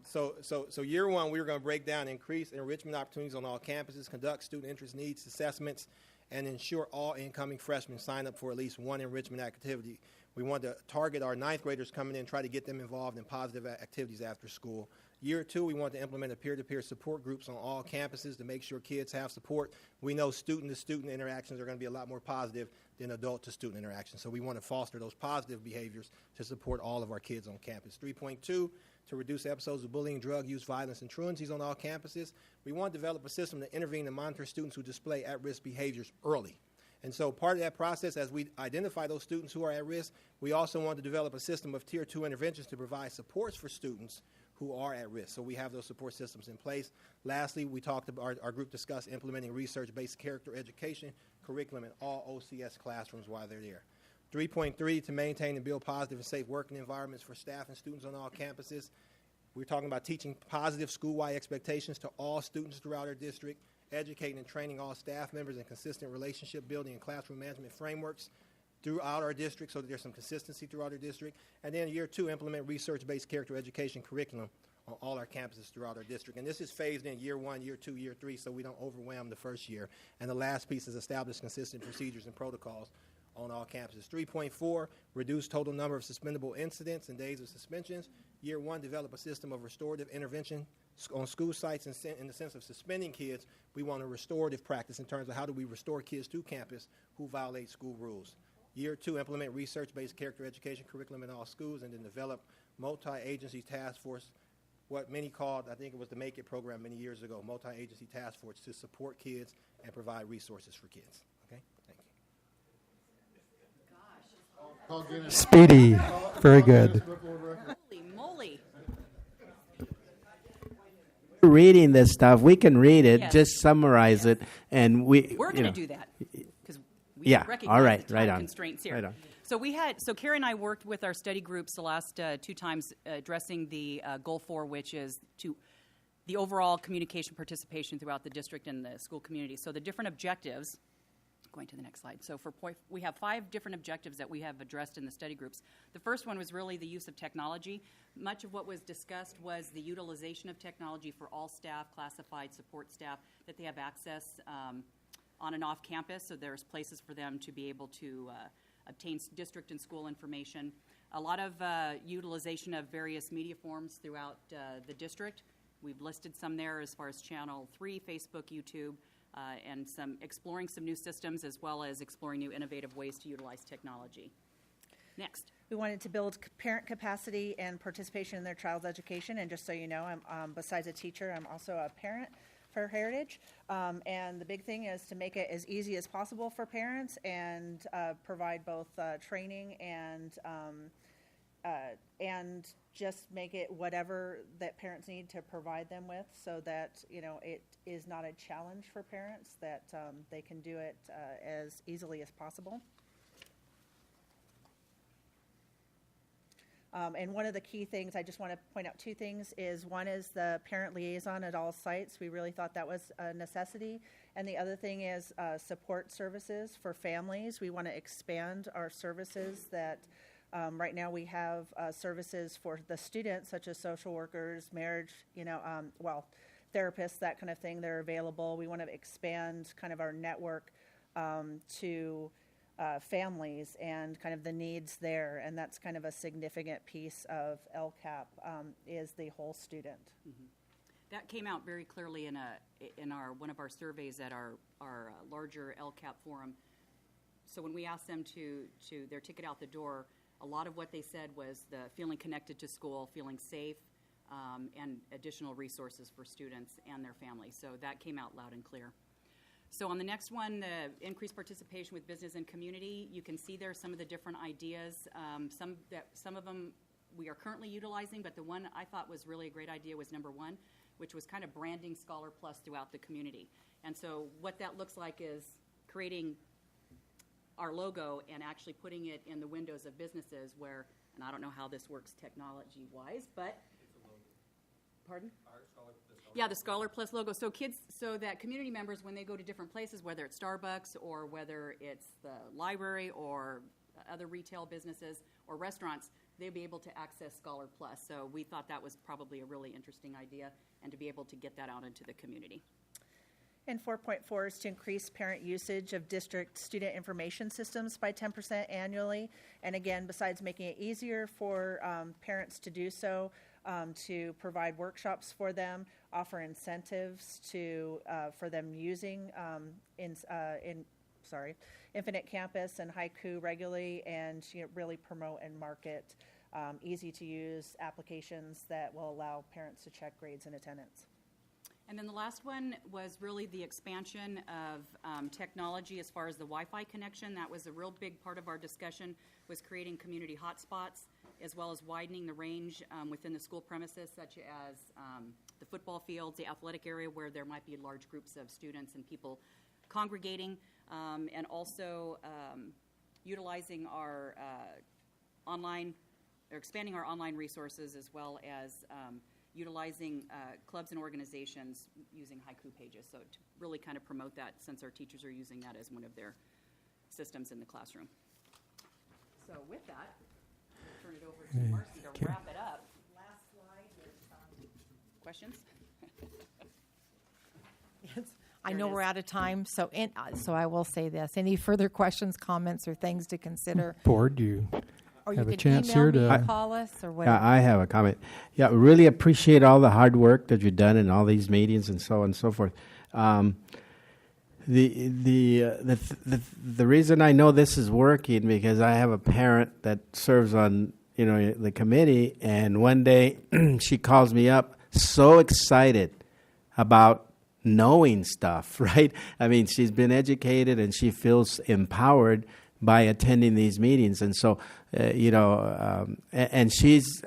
[SPEAKER 20] So year one, we were going to break down increase enrichment opportunities on all campuses, conduct student interest needs assessments, and ensure all incoming freshmen sign up for at least one enrichment activity. We want to target our ninth graders coming in, try to get them involved in positive activities after school. Year two, we want to implement a peer-to-peer support groups on all campuses to make sure kids have support. We know student-to-student interactions are going to be a lot more positive than adult-to-student interactions. So we want to foster those positive behaviors to support all of our kids on campus. 3.2, to reduce episodes of bullying, drug use, violence, and truancies on all campuses. We want to develop a system to intervene and monitor students who display at-risk behaviors early. And so part of that process, as we identify those students who are at risk, we also want to develop a system of Tier 2 interventions to provide supports for students who are at risk. So we have those support systems in place. Lastly, we talked about, our group discussed implementing research-based character education curriculum in all OCS classrooms while they're there. 3.3, to maintain and build positive and safe working environments for staff and students on all campuses. We're talking about teaching positive school-wide expectations to all students throughout our district, educating and training all staff members in consistent relationship building and classroom management frameworks throughout our district so that there's some consistency throughout our district. And then year two, implement research-based character education curriculum on all our campuses throughout our district. And this is phased in year one, year two, year three, so we don't overwhelm the first year. And the last piece is establish consistent procedures and protocols on all campuses. 3.4, reduce total number of suspendable incidents and days of suspensions. Year one, develop a system of restorative intervention on school sites in the sense of suspending kids. We want a restorative practice in terms of how do we restore kids to campus who violate school rules. Year two, implement research-based character education curriculum in all schools, and then develop multi-agency task force, what many called, I think it was the Make It program many years ago, multi-agency task force to support kids and provide resources for kids. Okay, thank you.
[SPEAKER 10] Speedy. Very good.
[SPEAKER 21] Holy moly.
[SPEAKER 22] Reading this stuff, we can read it,
[SPEAKER 21] Yes.
[SPEAKER 22] just summarize it, and
[SPEAKER 21] We're going to do that because we
[SPEAKER 22] Yeah,
[SPEAKER 21] recognize
[SPEAKER 22] all right,
[SPEAKER 21] the
[SPEAKER 22] right
[SPEAKER 21] time
[SPEAKER 22] on,
[SPEAKER 21] constraints here.
[SPEAKER 22] right on.
[SPEAKER 21] So Kara and I worked with our study groups the last 2 times addressing the goal 4, which is to the overall communication participation throughout the district and the school community. So the different objectives. Going to the next slide. So we have 5 different objectives that we have addressed in the study groups. The first one was really the use of technology. Much of what was discussed was the utilization of technology for all staff, classified support staff, that they have access on and off campus, so there's places for them to be able to obtain district and school information. A lot of utilization of various media forms throughout the district. We've listed some there as far as Channel 3, Facebook, YouTube, and exploring some new systems as well as exploring new innovative ways to utilize technology. Next.
[SPEAKER 23] We wanted to build parent capacity and participation in their child's education. And just so you know, I'm besides a teacher, I'm also a parent for Heritage. And the big thing is to make it as easy as possible for parents and provide both training and just make it whatever that parents need to provide them with, so that it is not a challenge for parents, that they can do it as easily as possible. And one of the key things, I just want to point out 2 things, is one is the parent liaison at all sites. We really thought that was a necessity. And the other thing is support services for families. We want to expand our services that right now we have services for the students, such as social workers, marriage, therapists, that kind of thing. They're available. We want to expand kind of our network to families and kind of the needs there, and that's kind of a significant piece of LCAP is the whole student.
[SPEAKER 21] Mm-hmm. That came out very clearly in one of our surveys at our larger LCAP forum. So when we asked them to their ticket out the door, a lot of what they said was the feeling connected to school, feeling safe, and additional resources for students and their families. So that came out loud and clear. So on the next one, the increased participation with business and community, you can see there some of the different ideas. Some of them we are currently utilizing, but the one I thought was really a great idea was number 1, which was kind of branding Scholar Plus throughout the community. And so what that looks like is creating our logo and actually putting it in the windows of businesses where, and I don't know how this works technology-wise, but, pardon? Yeah, the Scholar Plus logo. So kids, so that community members, when they go to different places, whether it's Starbucks or whether it's the library or other retail businesses or restaurants, they'll be able to access Scholar Plus. So we thought that was probably a really interesting idea, and to be able to get that out into the community.
[SPEAKER 23] And 4.4 is to increase parent usage of district student information systems by 10% annually. And again, besides making it easier for parents to do so, to provide workshops for them, offer incentives to for them using Infinite Campus and Haiku regularly, and really promote and market easy to use applications that will allow parents to check grades and attendance.
[SPEAKER 21] And then the last one was really the expansion of technology as far as the Wi-Fi connection. That was a real big part of our discussion, was creating community hotspots, as well as widening the range within the school premises, such as the football fields, the athletic area where there might be large groups of students and people congregating, and also utilizing our online, or expanding our online resources, as well as utilizing clubs and organizations using Haiku pages. So to really kind of promote that, since our teachers are using that as one of their systems in the classroom. So with that, I'll turn it over to Marcy to wrap it up. Last slide is questions?
[SPEAKER 15] Yes. I know we're out of time, so I will say this. Any further questions, comments, or things to consider?
[SPEAKER 10] Board, do you
[SPEAKER 15] Or
[SPEAKER 10] have
[SPEAKER 15] you
[SPEAKER 10] a
[SPEAKER 15] can
[SPEAKER 10] chance
[SPEAKER 15] email
[SPEAKER 10] here
[SPEAKER 15] me
[SPEAKER 10] to...
[SPEAKER 15] or call us or whatever.
[SPEAKER 22] I have a comment. Yeah, really appreciate all the hard work that you've done in all these meetings and so on and so forth. The reason I know this is working because I have a parent that serves on the committee, and one day she calls me up so excited about knowing stuff, right? I mean, she's been educated and she feels empowered by attending these meetings, and so and she's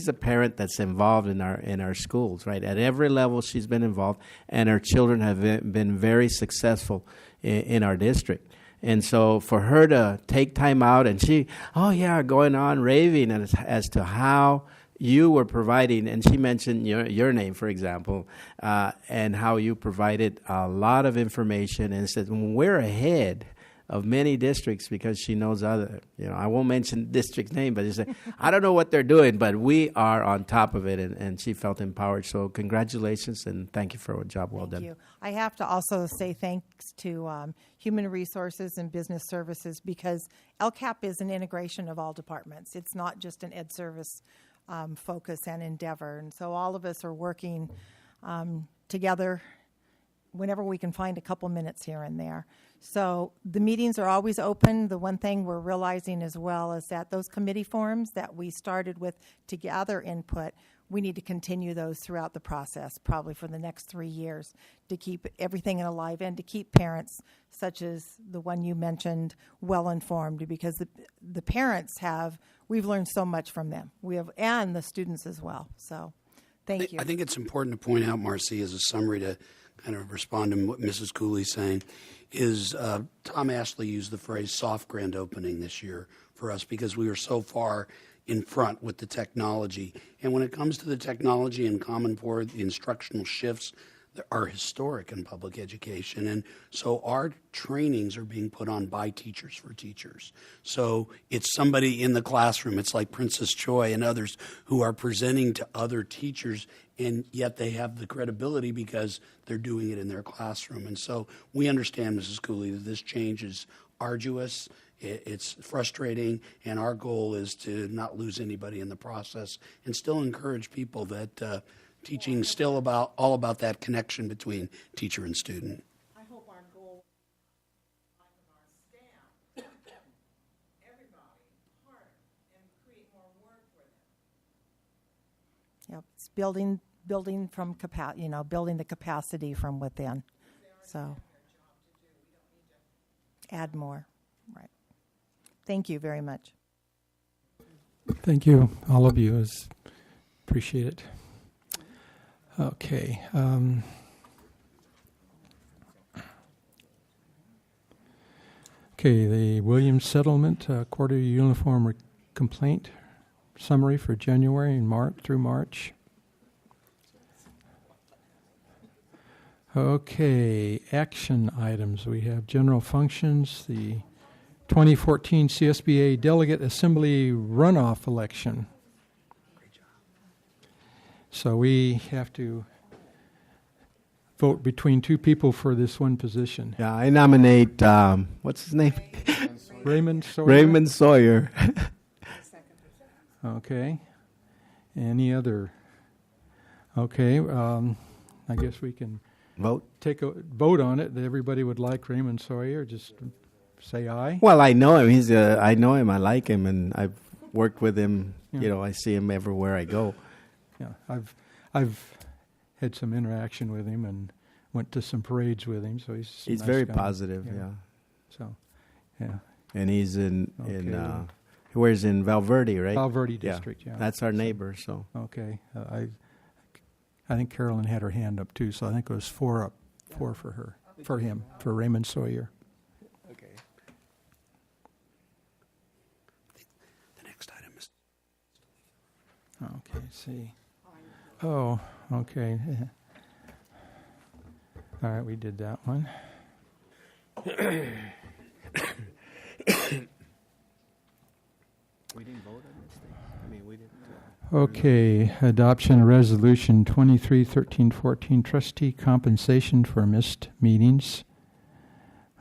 [SPEAKER 22] a parent that's involved in our schools, right? At every level, she's been involved, and her children have been very successful in our district. And so for her to take time out, and she, going on raving as to how you were providing, and she mentioned your name, for example, and how you provided a lot of information, and said, we're ahead of many districts because she knows other, I won't mention district name, but she said, I don't know what they're doing, but we are on top of it, and she felt empowered. So congratulations, and thank you for a job well done.
[SPEAKER 15] Thank you. I have to also say thanks to Human Resources and Business Services, because LCAP is an integration of all departments. It's not just an ed service focus and endeavor. And so all of us are working together whenever we can find a couple minutes here and there. So the meetings are always open. The one thing we're realizing as well is that those committee forums that we started with to gather input, we need to continue those throughout the process, probably for the next 3 years, to keep everything alive and to keep parents, such as the one you mentioned, well informed, because the parents we've learned so much from them. And the students as well. So thank you.
[SPEAKER 3] I think it's important to point out, Marcy, as a summary to kind of respond to what Mrs. Cooley's saying, is Tom Ashley used the phrase soft grand opening this year for us because we were so far in front with the technology. And when it comes to the technology and Common Core, the instructional shifts are historic in public education. And so our trainings are being put on by teachers for teachers. So it's somebody in the classroom. It's like Princess Choi and others who are presenting to other teachers, and yet they have the credibility because they're doing it in their classroom. And so we understand, Mrs. Cooley, that this change is arduous. It's frustrating, and our goal is to not lose anybody in the process and still encourage people that teaching still all about that connection between teacher and student.
[SPEAKER 2] I hope our goal of our staff, everybody, part and create more work for them.
[SPEAKER 15] Yep, it's building from building the capacity from within. So add more, right? Thank you very much.
[SPEAKER 10] Thank you, all of you. Appreciate it. Okay. Okay, the Williams Settlement Quarterly Uniform Complaint Summary for January and March through March. Okay, action items. We have general functions, the 2014 CSBA Delegate Assembly runoff election. So we have to vote between two people for this one position.
[SPEAKER 22] Yeah, I nominate, what's his name?
[SPEAKER 10] Raymond Sawyer.
[SPEAKER 22] Raymond Sawyer.
[SPEAKER 10] Okay. Any other? Okay, I guess we can
[SPEAKER 22] vote.
[SPEAKER 10] Take a vote on it. That everybody would like Raymond Sawyer. Just say aye.
[SPEAKER 22] Well, I know him. I know him. I like him, and I've worked with him.
[SPEAKER 10] Yeah.
[SPEAKER 22] You know, I see him everywhere I go.
[SPEAKER 10] Yeah, I've had some interaction with him and went to some parades with him. So he's a nice
[SPEAKER 22] very
[SPEAKER 10] guy.
[SPEAKER 22] positive. Yeah.
[SPEAKER 10] So, yeah.
[SPEAKER 22] And he's in where's in Valverde, right?
[SPEAKER 10] Valverde district. Yeah.
[SPEAKER 22] That's our neighbor. So.
[SPEAKER 10] Okay. I think Carolyn had her hand up too, so I think it was 4 for her, for him, for Raymond Sawyer.
[SPEAKER 22] Okay.
[SPEAKER 3] The next item is.
[SPEAKER 10] Okay, see. Oh, okay. All right, we did that one.
[SPEAKER 22] We didn't vote on this thing. I mean, we didn't.
[SPEAKER 10] Okay, adoption resolution 23-13-14, trustee compensation for missed meetings.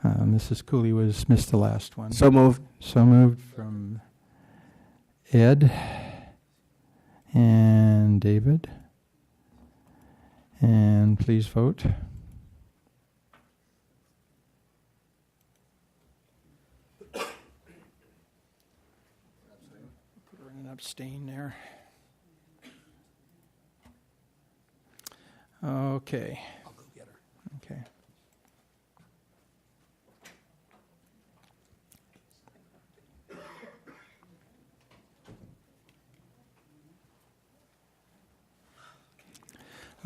[SPEAKER 10] Mrs. Cooley was missed the last one.
[SPEAKER 22] So moved.
[SPEAKER 10] So moved from Ed and David. And please vote. Put an abstain there. Okay.
[SPEAKER 3] I'll go get her.
[SPEAKER 10] Okay.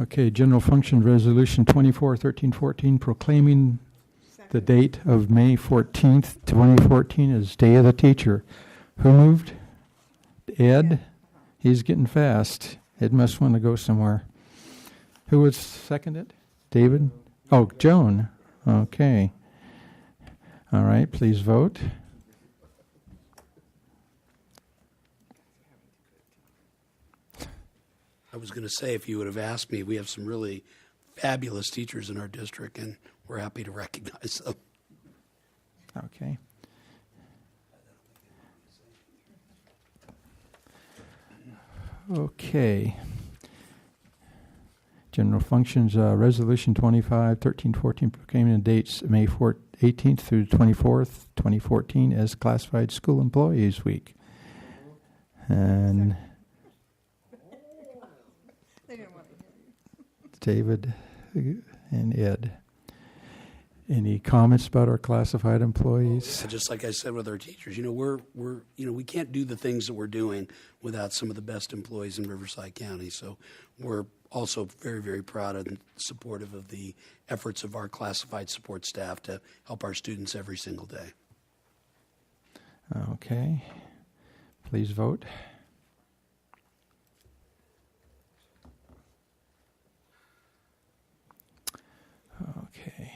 [SPEAKER 10] Okay, General Function Resolution 24-13-14, proclaiming the date of May 14th, 2014 as Day of the Teacher. Who moved? Ed? He's getting fast. Ed must want to go somewhere. Who would second it? David? Oh, Joan. Okay. All right, please vote.
[SPEAKER 3] I was going to say, if you would have asked me, we have some really fabulous teachers in our district, and we're happy to recognize them.
[SPEAKER 10] Okay. Okay. General Functions Resolution 25-13-14, proclaiming the dates May 18th through 24th, 2014 as Classified School Employees Week. And David and Ed. Any comments about our classified employees?
[SPEAKER 3] Just like I said with our teachers, we're we can't do the things that we're doing without some of the best employees in Riverside County. So we're also very, very proud and supportive of the efforts of our classified support staff to help our students every single day.
[SPEAKER 10] Okay. Please vote. Okay.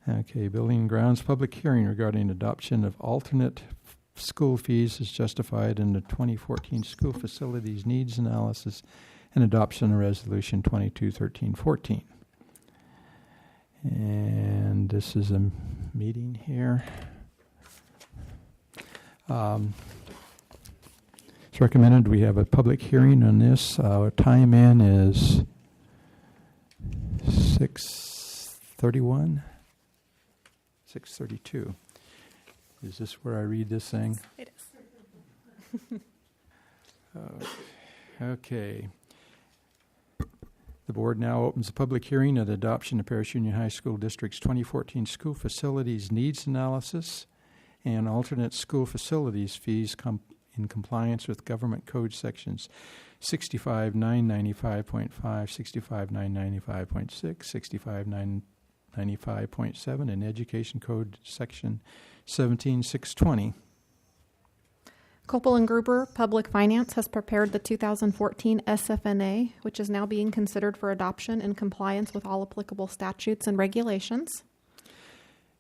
[SPEAKER 10] Okay, Building and Grounds public hearing regarding adoption of alternate school fees is justified in the 2014 School Facilities Needs Analysis and adoption of Resolution 22-13-14. And this is a meeting here. It's recommended we have a public hearing on this. Our time in is 6:31. 6:32. Is this where I read this thing?
[SPEAKER 18] It is.
[SPEAKER 10] Okay. The board now opens a public hearing of the adoption of Paris Union High School District's 2014 School Facilities Needs Analysis and alternate school facilities fees in compliance with Government Code Sections 65.995.5, 65.995.6, 95.7 and Education Code Section 17620.
[SPEAKER 1] Copel and Gruber Public Finance has prepared the 2014 SFNA, which is now being considered for adoption in compliance with all applicable statutes and regulations.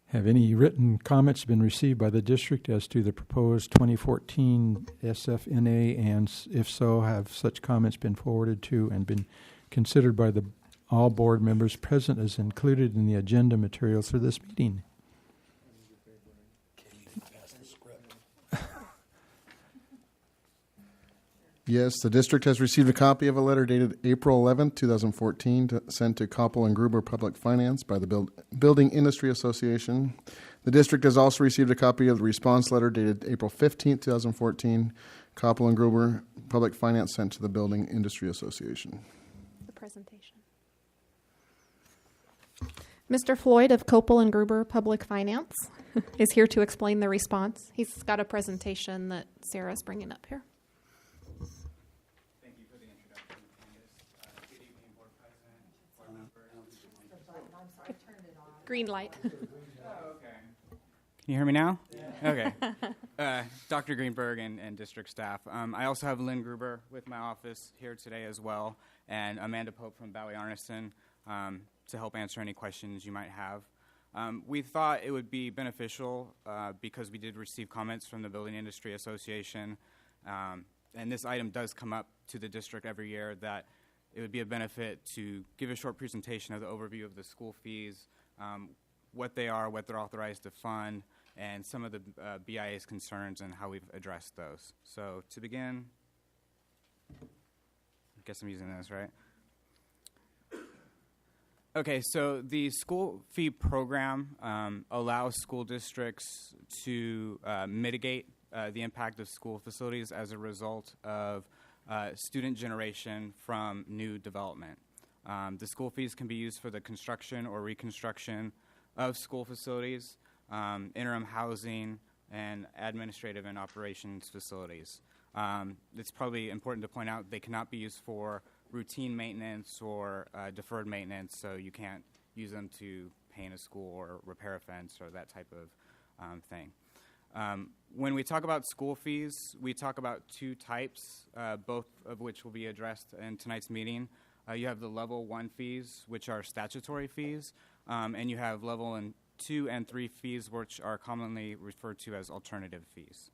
[SPEAKER 10] Have any written comments been received by the district as to the proposed 2014 SFNA, and if so, have such comments been forwarded to and been considered by all board members present as included in the agenda materials for this meeting?
[SPEAKER 12] Yes, the district has received a copy of a letter dated April 11, 2014, sent to Copel and Gruber Public Finance by the Building Industry Association. The district has also received a copy of the response letter dated April 15, 2014, Copel and Gruber Public Finance sent to the Building Industry Association.
[SPEAKER 1] The presentation. Mr. Floyd of Copel and Gruber Public Finance is here to explain the response. He's got a presentation that Sarah's bringing up here. Green light.
[SPEAKER 4] Can you hear me now? Okay. Dr. Greenberg and district staff. I also have Lynn Gruber with my office here today as well, and Amanda Pope from Bowie Arneson to help answer any questions you might have. We thought it would be beneficial because we did receive comments from the Building Industry Association, and this item does come up to the district every year, that it would be a benefit to give a short presentation of the overview of the school fees, what they are, what they're authorized to fund, and some of the BIA's concerns and how we've addressed those. So to begin, I guess I'm using this, right? Okay, so the school fee program allows school districts to mitigate the impact of school facilities as a result of student generation from new development. The school fees can be used for the construction or reconstruction of school facilities, interim housing, and administrative and operations facilities. It's probably important to point out they cannot be used for routine maintenance or deferred maintenance, so you can't use them to paint a school or repair a fence or that type of thing. When we talk about school fees, we talk about two types, both of which will be addressed in tonight's meeting. You have the level 1 fees, which are statutory fees, and you have level 2 and 3 fees, which are commonly referred to as alternative fees.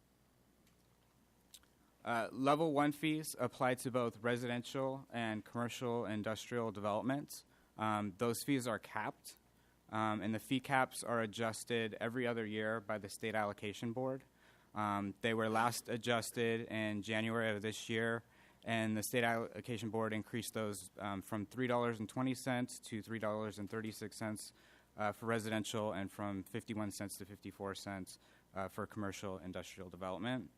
[SPEAKER 4] Level 1 fees apply to both residential and commercial industrial developments. Those fees are capped, and the fee caps are adjusted every other year by the State Allocation Board. They were last adjusted in January of this year, and the State Allocation Board increased those from $3.20 to $3.36 for residential, and from 51 cents to 54 cents for commercial industrial development.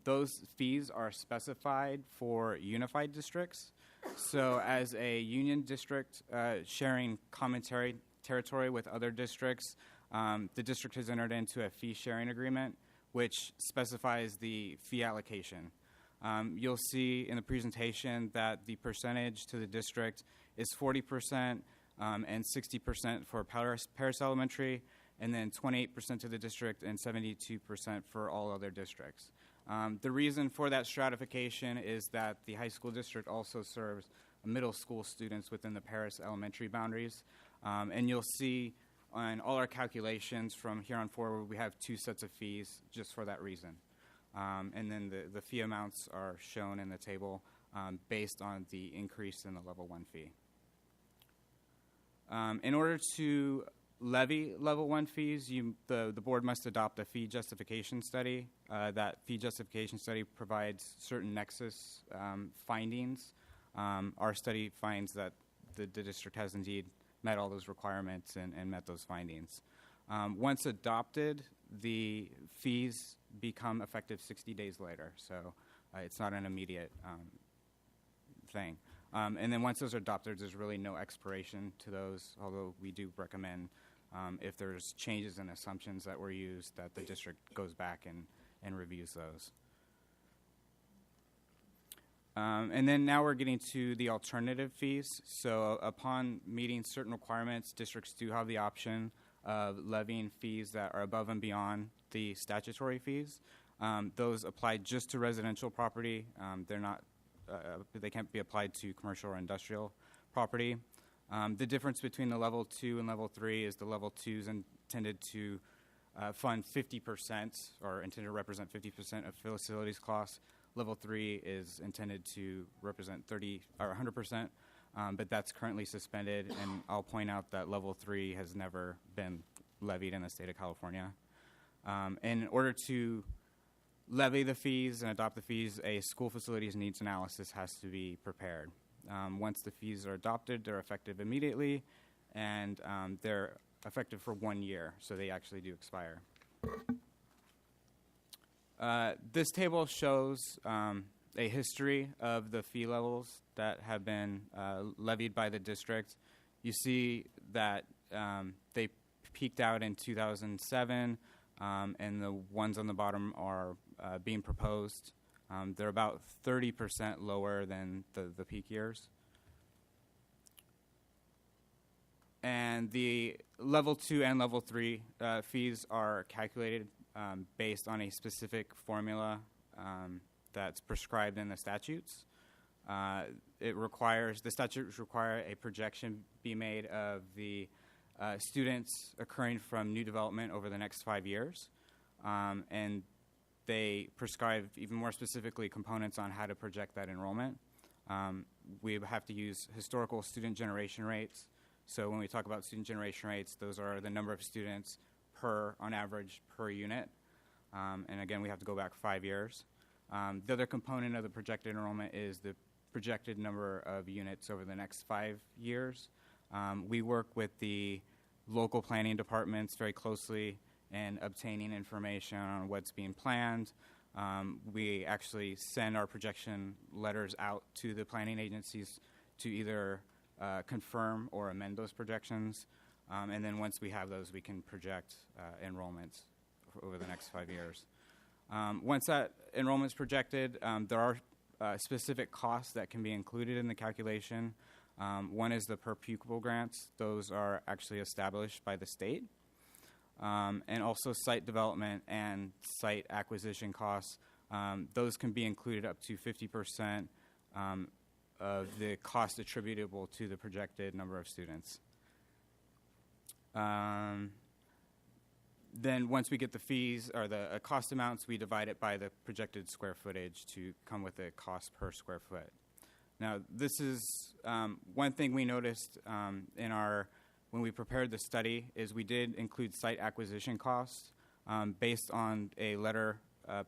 [SPEAKER 4] Those fees are specified for unified districts. So as a union district sharing common territory with other districts, the district has entered into a fee sharing agreement which specifies the fee allocation. You'll see in the presentation that the percentage to the district is 40% and 60% for Paris Elementary, and then 28% to the district and 72% for all other districts. The reason for that stratification is that the high school district also serves middle school students within the Paris Elementary boundaries. And you'll see on all our calculations from here on forward, we have two sets of fees just for that reason. And then the fee amounts are shown in the table based on the increase in the level 1 fee. In order to levy level 1 fees, the board must adopt a fee justification study. That fee justification study provides certain nexus findings. Our study finds that the district has indeed met all those requirements and met those findings. Once adopted, the fees become effective 60 days later, so it's not an immediate thing. And then once those are adopted, there's really no expiration to those, although we do recommend if there's changes in assumptions that were used, that the district goes back and reviews those. And then now we're getting to the alternative fees. So upon meeting certain requirements, districts do have the option of levying fees that are above and beyond the statutory fees. Those apply just to residential property. They're not, they can't be applied to commercial or industrial property. The difference between the level 2 and level 3 is the level 2 is intended to fund 50% or intended to represent 50% of facilities costs. Level 3 is intended to represent 30 or 100%, but that's currently suspended. And I'll point out that level 3 has never been levied in the state of California. In order to levy the fees and adopt the fees, a school facilities needs analysis has to be prepared. Once the fees are adopted, they're effective immediately, and they're effective for 1 year, so they actually do expire. This table shows a history of the fee levels that have been levied by the district. You see that they peaked out in 2007, and the ones on the bottom are being proposed. They're about 30% lower than the peak years. And the level 2 and level 3 fees are calculated based on a specific formula that's prescribed in the statutes. The statutes require a projection be made of the students occurring from new development over the next 5 years. And they prescribe even more specifically components on how to project that enrollment. We have to use historical student generation rates. So when we talk about student generation rates, those are the number of students on average per unit. And again, we have to go back 5 years. The other component of the projected enrollment is the projected number of units over the next 5 years. We work with the local planning departments very closely in obtaining information on what's being planned. We actually send our projection letters out to the planning agencies to either confirm or amend those projections. And then once we have those, we can project enrollments over the next 5 years. Once that enrollment is projected, there are specific costs that can be included in the calculation. One is the per pupil grants. Those are actually established by the state. And also site development and site acquisition costs. Those can be included up to 50% of the cost attributable to the projected number of students. Then once we get the fees or the cost amounts, we divide it by the projected square footage to come with a cost per square foot. Now, this is one thing we noticed when we prepared the study is we did include site acquisition costs based on a letter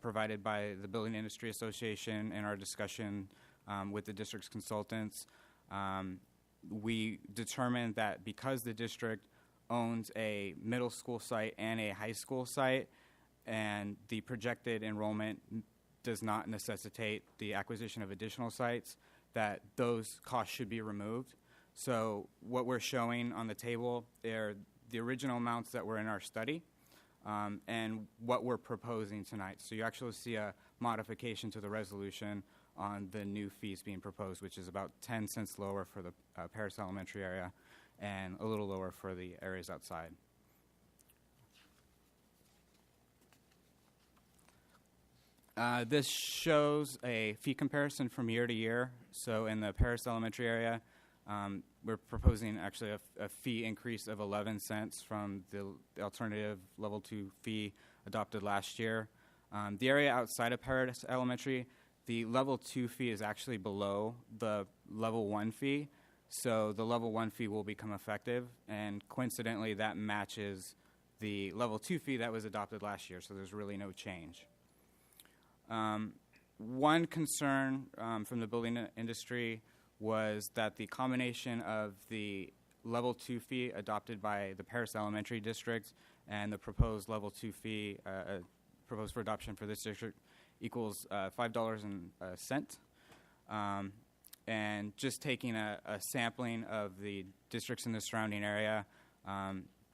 [SPEAKER 4] provided by the Building Industry Association in our discussion with the district's consultants. We determined that because the district owns a middle school site and a high school site, and the projected enrollment does not necessitate the acquisition of additional sites, that those costs should be removed. So what we're showing on the table are the original amounts that were in our study and what we're proposing tonight. So you actually see a modification to the resolution on the new fees being proposed, which is about 10 cents lower for the Paris Elementary area and a little lower for the areas outside. This shows a fee comparison from year to year. So in the Paris Elementary area, we're proposing actually a fee increase of 11 cents from the alternative level 2 fee adopted last year. The area outside of Paris Elementary, the level 2 fee is actually below the level 1 fee. So the level 1 fee will become effective, and coincidentally, that matches the level 2 fee that was adopted last year, so there's really no change. One concern from the building industry was that the combination of the level 2 fee adopted by the Paris Elementary District and the proposed level 2 fee proposed for adoption for this district equals $5.01. And just taking a sampling of the districts in the surrounding area,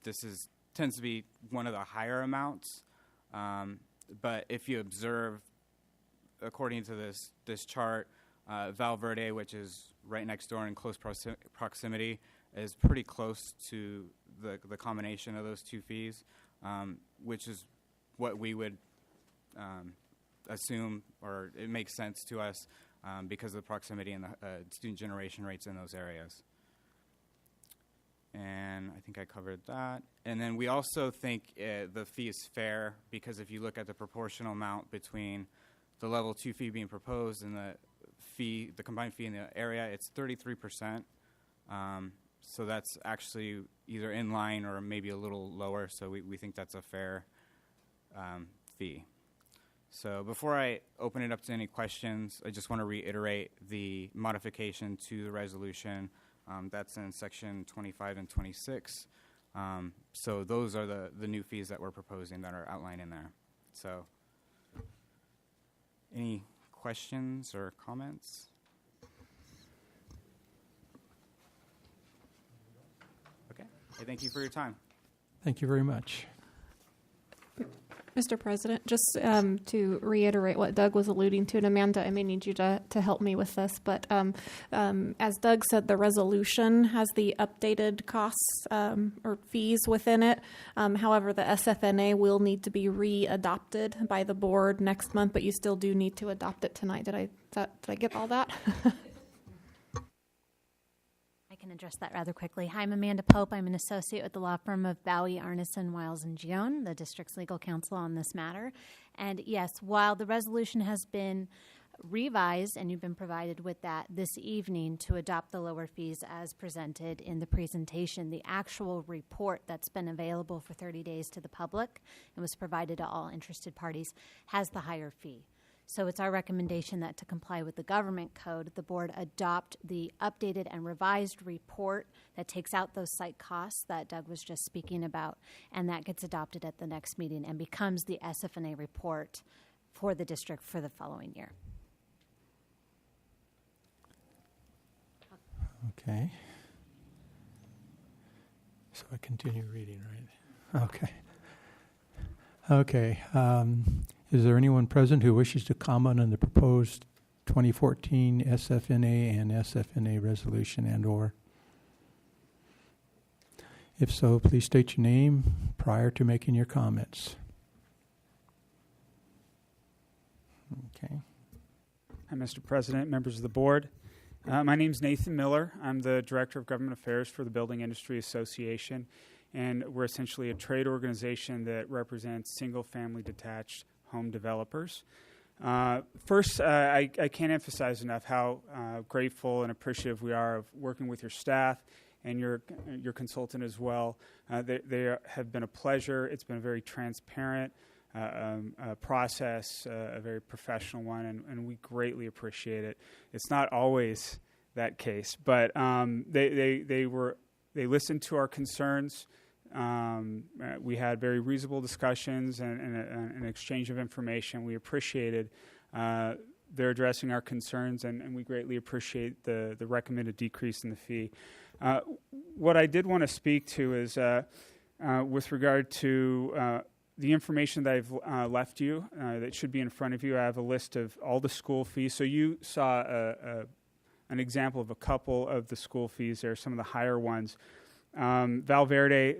[SPEAKER 4] this tends to be one of the higher amounts. But if you observe, according to this chart, Val Verde, which is right next door in close proximity, is pretty close to the combination of those two fees, which is what we would assume, or it makes sense to us because of the proximity and the student generation rates in those areas. And I think I covered that. And then we also think the fee is fair because if you look at the proportional amount between the level 2 fee being proposed and the combined fee in the area, it's 33%. So that's actually either in line or maybe a little lower. So we think that's a fair fee. So before I open it up to any questions, I just want to reiterate the modification to the resolution. That's in section 25 and 26. So those are the new fees that we're proposing that are outlined in there. So any questions or comments? Okay. Hey, thank you for your time.
[SPEAKER 10] Thank you very much.
[SPEAKER 1] Mr. President, just to reiterate what Doug was alluding to, and Amanda, I may need you to help me with this, but as Doug said, the resolution has the updated costs or fees within it. However, the SFNA will need to be re-adopted by the board next month, but you still do need to adopt it tonight. Did I get all that?
[SPEAKER 5] I can address that rather quickly. Hi, I'm Amanda Pope. I'm an associate with the law firm of Bowie, Arneson, Wiles, and Gion, the district's legal counsel on this matter. And yes, while the resolution has been revised, and you've been provided with that this evening to adopt the lower fees as presented in the presentation, the actual report that's been available for 30 days to the public and was provided to all interested parties has the higher fee. So it's our recommendation that to comply with the government code, the board adopt the updated and revised report that takes out those site costs that Doug was just speaking about, and that gets adopted at the next meeting and becomes the SFNA report for the district for the following year.
[SPEAKER 10] Okay. So I continue reading, right? Okay. Okay. Is there anyone present who wishes to comment on the proposed 2014 SFNA and SFNA resolution and/or? If so, please state your name prior to making your comments. Okay.
[SPEAKER 6] Hi, Mr. President, members of the board. My name is Nathan Miller. I'm the Director of Government Affairs for the Building Industry Association, and we're essentially a trade organization that represents single-family detached home developers. First, I can't emphasize enough how grateful and appreciative we are of working with your staff and your consultant as well. They have been a pleasure. It's been a very transparent process, a very professional one, and we greatly appreciate it. It's not always that case, but they listened to our concerns. We had very reasonable discussions and an exchange of information. We appreciated their addressing our concerns, and we greatly appreciate the recommended decrease in the fee. What I did want to speak to is with regard to the information that I've left you that should be in front of you. I have a list of all the school fees. So you saw an example of a couple of the school fees there, some of the higher ones. Val Verde,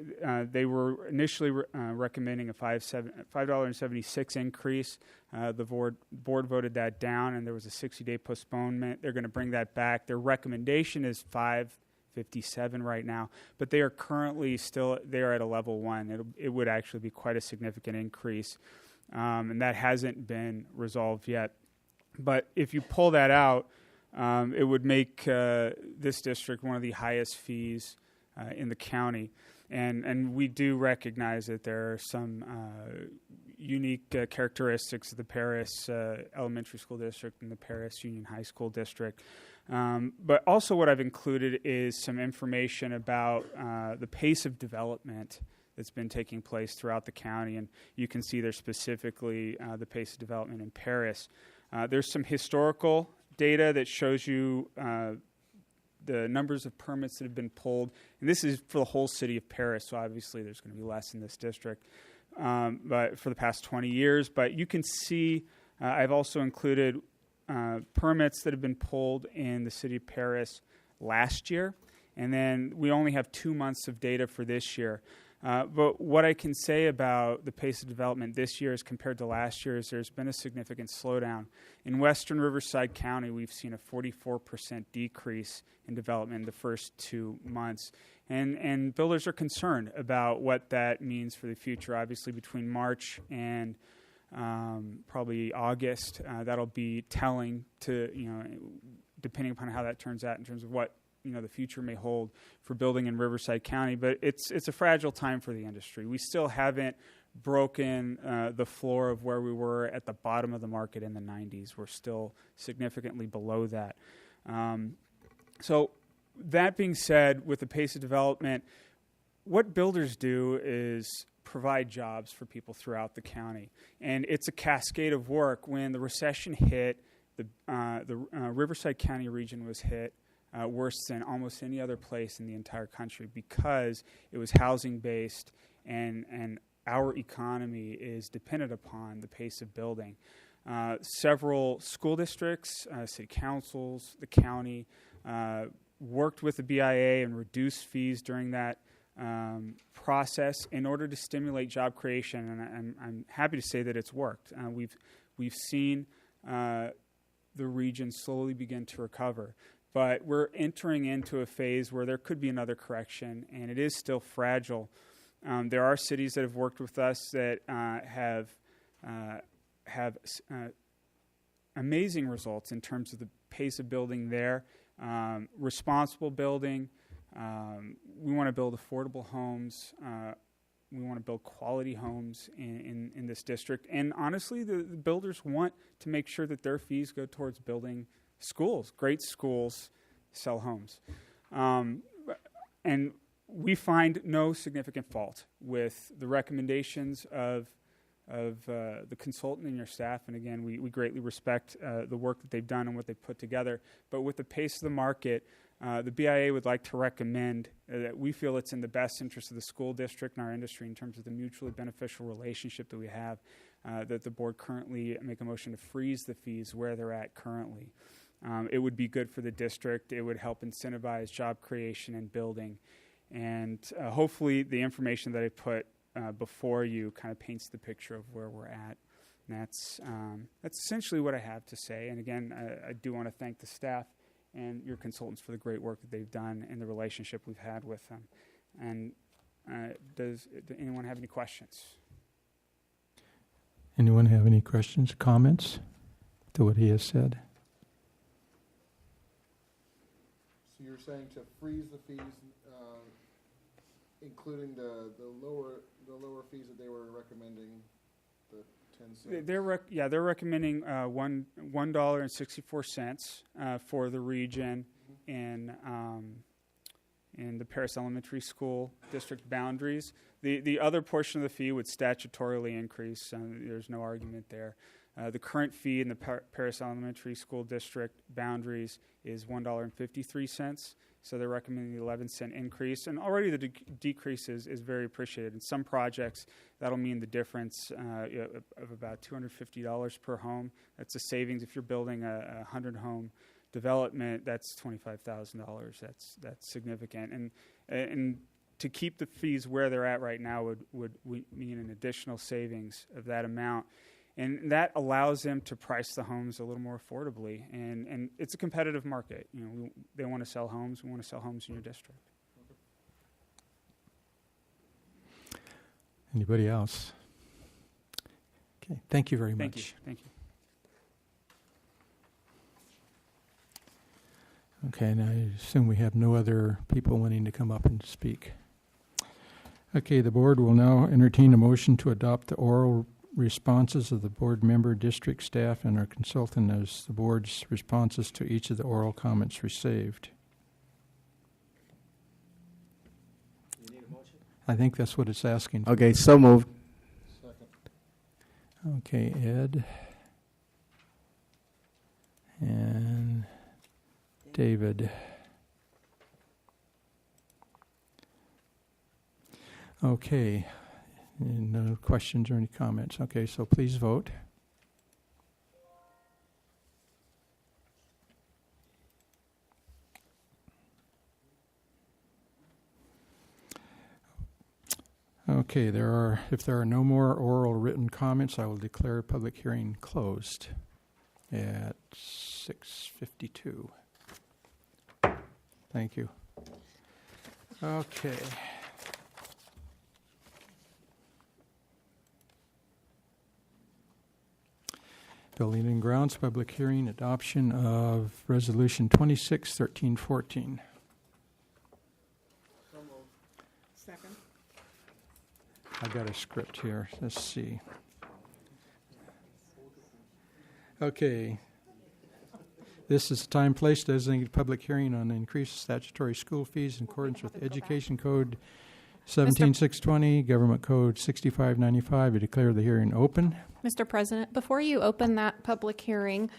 [SPEAKER 6] they were initially recommending a $5.76 increase. The board voted that down, and there was a 60-day postponement. They're going to bring that back. Their recommendation is $5.57 right now, but they are currently still there at a level 1. It would actually be quite a significant increase, and that hasn't been resolved yet. But if you pull that out, it would make this district one of the highest fees in the county, and we do recognize that there are some unique characteristics of the Paris Elementary School District and the Paris Union High School District. But also what I've included is some information about the pace of development that's been taking place throughout the county, and you can see there specifically the pace of development in Paris. There's some historical data that shows you the numbers of permits that have been pulled, and this is for the whole city of Paris, so obviously there's going to be less in this district, but for the past 20 years. But you can see I've also included permits that have been pulled in the city of Paris last year, and then we only have 2 months of data for this year. But what I can say about the pace of development this year as compared to last year is there's been a significant slowdown. In western Riverside County, we've seen a 44% decrease in development in the first 2 months. And builders are concerned about what that means for the future. Obviously, between March and probably August, that'll be telling to, depending upon how that turns out in terms of what the future may hold for building in Riverside County. But it's a fragile time for the industry. We still haven't broken the floor of where we were at the bottom of the market in the 90s. We're still significantly below that. So that being said, with the pace of development, what builders do is provide jobs for people throughout the county. And it's a cascade of work. When the recession hit, the Riverside County region was hit worse than almost any other place in the entire country because it was housing-based and our economy is dependent upon the pace of building. Several school districts, city councils, the county worked with the BIA and reduced fees during that process in order to stimulate job creation, and I'm happy to say that it's worked. We've seen the region slowly begin to recover, but we're entering into a phase where there could be another correction, and it is still fragile. There are cities that have worked with us that have amazing results in terms of the pace of building there. Responsible building. We want to build affordable homes. We want to build quality homes in this district. And honestly, the builders want to make sure that their fees go towards building schools. Great schools sell homes. And we find no significant fault with the recommendations of the consultant and your staff. And again, we greatly respect the work that they've done and what they've put together. But with the pace of the market, the BIA would like to recommend that we feel it's in the best interest of the school district and our industry in terms of the mutually beneficial relationship that we have, that the board currently make a motion to freeze the fees where they're at currently. It would be good for the district. It would help incentivize job creation and building. And hopefully the information that I put before you kind of paints the picture of where we're at. And that's essentially what I have to say. And again, I do want to thank the staff and your consultants for the great work that they've done and the relationship we've had with them. And does anyone have any questions?
[SPEAKER 10] Anyone have any questions, comments to what he has said?
[SPEAKER 7] So you're saying to freeze the fees, including the lower fees that they were recommending, the 10 cents?
[SPEAKER 6] They're recommending $1.64 for the region in the Paris Elementary School district boundaries. The other portion of the fee would statutorily increase. There's no argument there. The current fee in the Paris Elementary School district boundaries is $1.53. So they're recommending the 11-cent increase. And already the decrease is very appreciated. In some projects, that'll mean the difference of about $250 per home. That's a savings. If you're building a 100-home development, that's $25,000. That's significant. And to keep the fees where they're at right now would mean an additional savings of that amount. And that allows them to price the homes a little more affordably. And it's a competitive market. They want to sell homes. We want to sell homes in your district.
[SPEAKER 10] Anybody else? Okay, thank you very much.
[SPEAKER 6] Thank you.
[SPEAKER 10] Okay, and I assume we have no other people wanting to come up and speak. Okay, the board will now entertain a motion to adopt the oral responses of the board member, district staff, and our consultant as the board's responses to each of the oral comments received.
[SPEAKER 7] You need a motion?
[SPEAKER 10] I think that's what it's asking for.
[SPEAKER 22] Okay, so moved.
[SPEAKER 7] Second.
[SPEAKER 10] Okay, Ed. And David. Okay. No questions or any comments. Okay, so please vote. Okay, if there are no more oral written comments, I will declare public hearing closed at 6:52. Thank you. Okay. Building and Grounds, public hearing, adoption of Resolution 26-1314.
[SPEAKER 2] Second.
[SPEAKER 10] I got a script here. Let's see. Okay. This is the time, place, designated public hearing on increased statutory school fees in accordance with Education Code 17620, Government Code 6595. I declare the hearing open.
[SPEAKER 1] Mr. President, before you open that public hearing,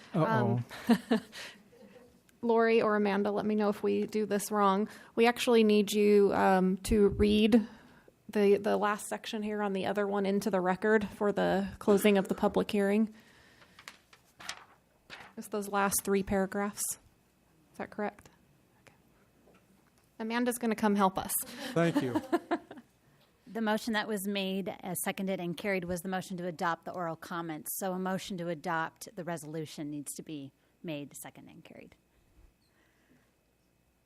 [SPEAKER 1] Lori or Amanda, let me know if we do this wrong. We actually need you to read the last section here on the other one into the record for the closing of the public hearing. It's those last 3 paragraphs. Is that correct? Okay. Amanda's going to come help us.
[SPEAKER 10] Thank you.
[SPEAKER 5] The motion that was made, seconded, and carried was the motion to adopt the oral comments. So a motion to adopt the resolution needs to be made, seconded, and carried.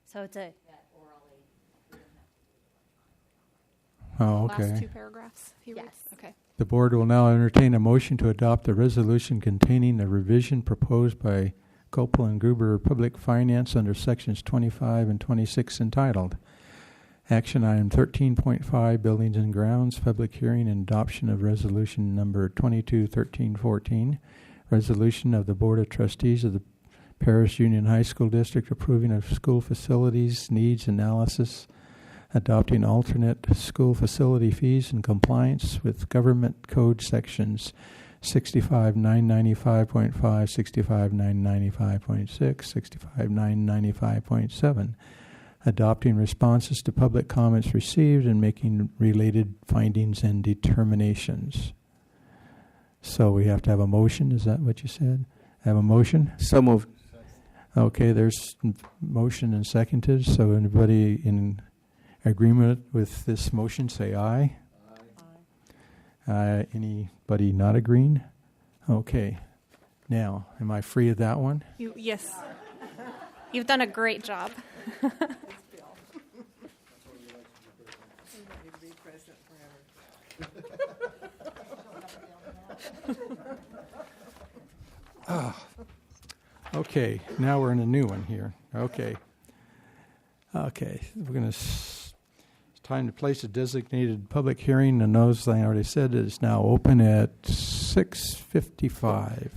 [SPEAKER 5] So it's a...
[SPEAKER 10] Oh, okay.
[SPEAKER 1] Last 2 paragraphs. He reads? Okay.
[SPEAKER 10] The board will now entertain a motion to adopt the resolution containing the revision proposed by Copel and Gruber Public Finance under sections 25 and 26 entitled Action Item 13.5 Buildings and Grounds Public Hearing and Adoption of Resolution Number 22-1314, Resolution of the Board of Trustees of the Paris Union High School District approving of school facilities needs analysis, adopting alternate school facility fees in compliance with Government Code Sections 65-995.5, 65-995.6, 65-995.7, adopting responses to public comments received and making related findings and determinations. So we have to have a motion, is that what you said? Have a motion?
[SPEAKER 22] So moved.
[SPEAKER 10] Okay, there's motion and seconded, so anybody in agreement with this motion, say aye. Aye. Anybody not agreeing? Okay. Now, am I free of that one?
[SPEAKER 1] Yes. You've done a great job.
[SPEAKER 10] Okay, now we're in a new one here. Okay, we're going to... Time to place a designated public hearing, and those I already said is now open at 6:55.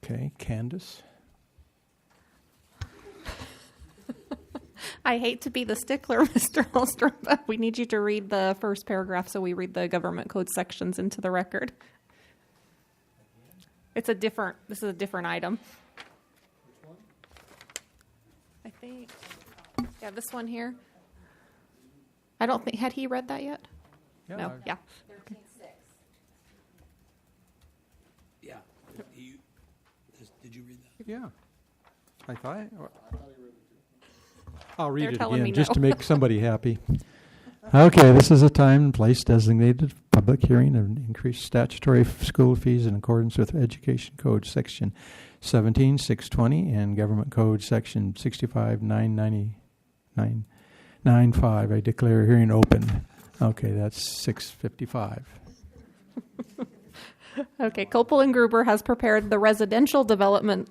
[SPEAKER 10] Okay, Candace.
[SPEAKER 1] I hate to be the stickler, Mr. Holstrom, but we need you to read the first paragraph so we read the government code sections into the record. This is a different item. I think, yeah, this one here. I don't think, had he read that yet?
[SPEAKER 10] Yeah,
[SPEAKER 1] no, yeah.
[SPEAKER 3] 13.6. Yeah. Did you read that?
[SPEAKER 10] Yeah. I thought he read it too. I'll read
[SPEAKER 1] They're
[SPEAKER 10] it
[SPEAKER 1] telling
[SPEAKER 10] again
[SPEAKER 1] me
[SPEAKER 10] just
[SPEAKER 1] no.
[SPEAKER 10] to make somebody happy. Okay, this is a time and place designated public hearing of increased statutory school fees in accordance with Education Code Section 17620 and Government Code Section 65-995. I declare hearing open. Okay, that's 6:55.
[SPEAKER 1] Okay, Copel and Gruber has prepared the residential development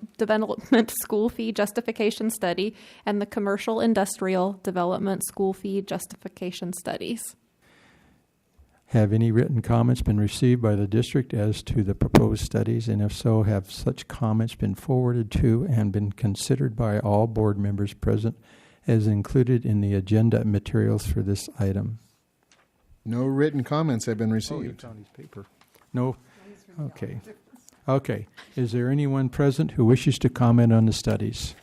[SPEAKER 1] school fee justification study and the commercial industrial development school fee justification studies.
[SPEAKER 10] Have any written comments been received by the district as to the proposed studies, and if so, have such comments been forwarded to and been considered by all board members present as included in the agenda materials for this item?
[SPEAKER 7] No written comments have been
[SPEAKER 10] Oh, you
[SPEAKER 7] received.
[SPEAKER 10] found his paper. No? Okay. Okay. Is there anyone present who wishes to comment on the studies?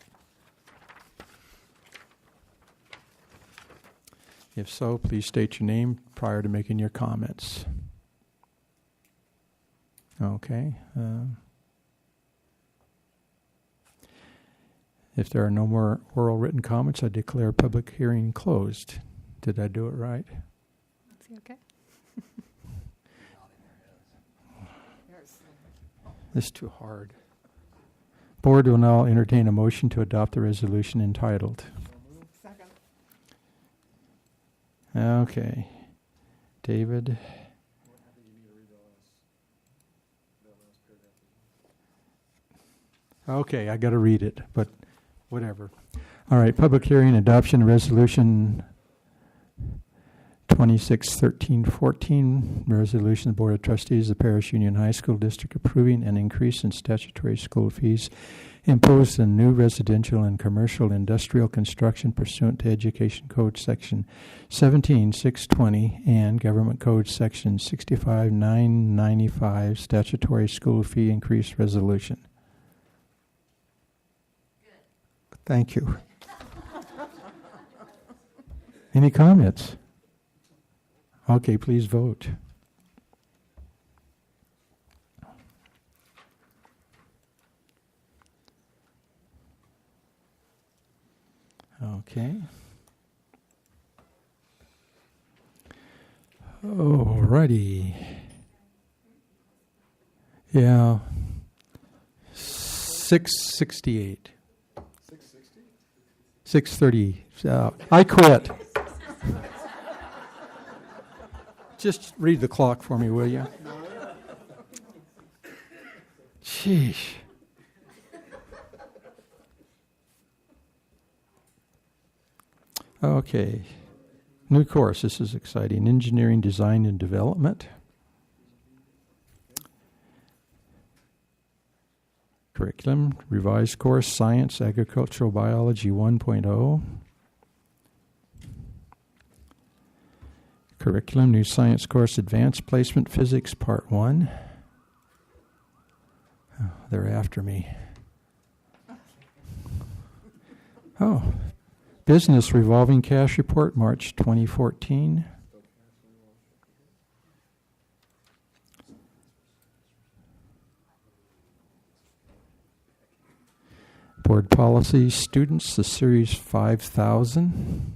[SPEAKER 10] If so, please state your name prior to making your comments. Okay. If there are no more oral written comments, I declare public hearing closed. Did I do it right?
[SPEAKER 1] Is he okay?
[SPEAKER 10] This is too hard. Board will now entertain a motion to adopt the resolution entitled.
[SPEAKER 2] Second.
[SPEAKER 10] Okay. David. Okay, I got to read it, but whatever. All right, public hearing, adoption, resolution 261314, resolution of the Board of Trustees of Paris Union High School District approving an increase in statutory school fees imposed in new residential and commercial industrial construction pursuant to Education Code Section 17620 and Government Code Section 65995 statutory school fee increase resolution. Thank you. Any comments? Okay, please vote. Okay. Alrighty. Yeah. 668. 6:30. I quit. Just read the clock for me, will you? Sheesh. Okay. New course. This is exciting. Engineering, Design, and Development. Curriculum, revised course, Science, Agricultural Biology 1.0. Curriculum, new science course, Advanced Placement Physics Part 1. Oh, they're after me. Oh, Business Revolving Cash Report, March 2014. Board Policy Students, the Series 5000.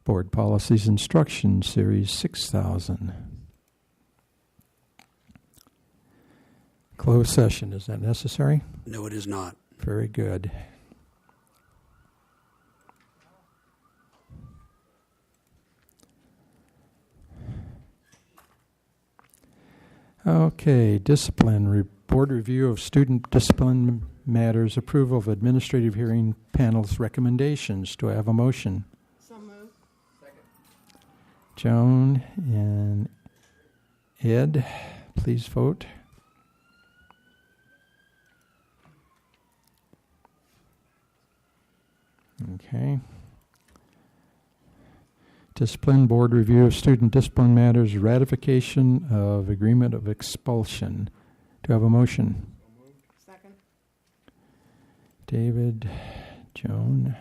[SPEAKER 10] Board Policies Instruction, Series 6000. Closed session, is that necessary?
[SPEAKER 3] No, it is not.
[SPEAKER 10] Very good. Okay, discipline, board review of student discipline matters, approval of administrative hearing panel's recommendations. Do I have a motion?
[SPEAKER 2] So moved. Second.
[SPEAKER 10] Joan and Ed, please vote. Okay. Discipline Board review of student discipline matters, ratification of agreement of expulsion. Do I have a motion?
[SPEAKER 2] Second.
[SPEAKER 10] David, Joan,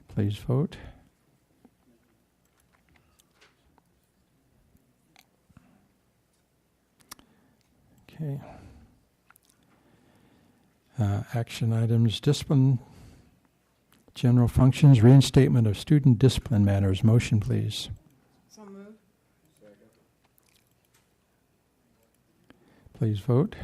[SPEAKER 10] please vote. Okay. Action items, discipline, general functions, reinstatement of student discipline matters. Motion, please.
[SPEAKER 2] So moved. Second.
[SPEAKER 10] Please vote.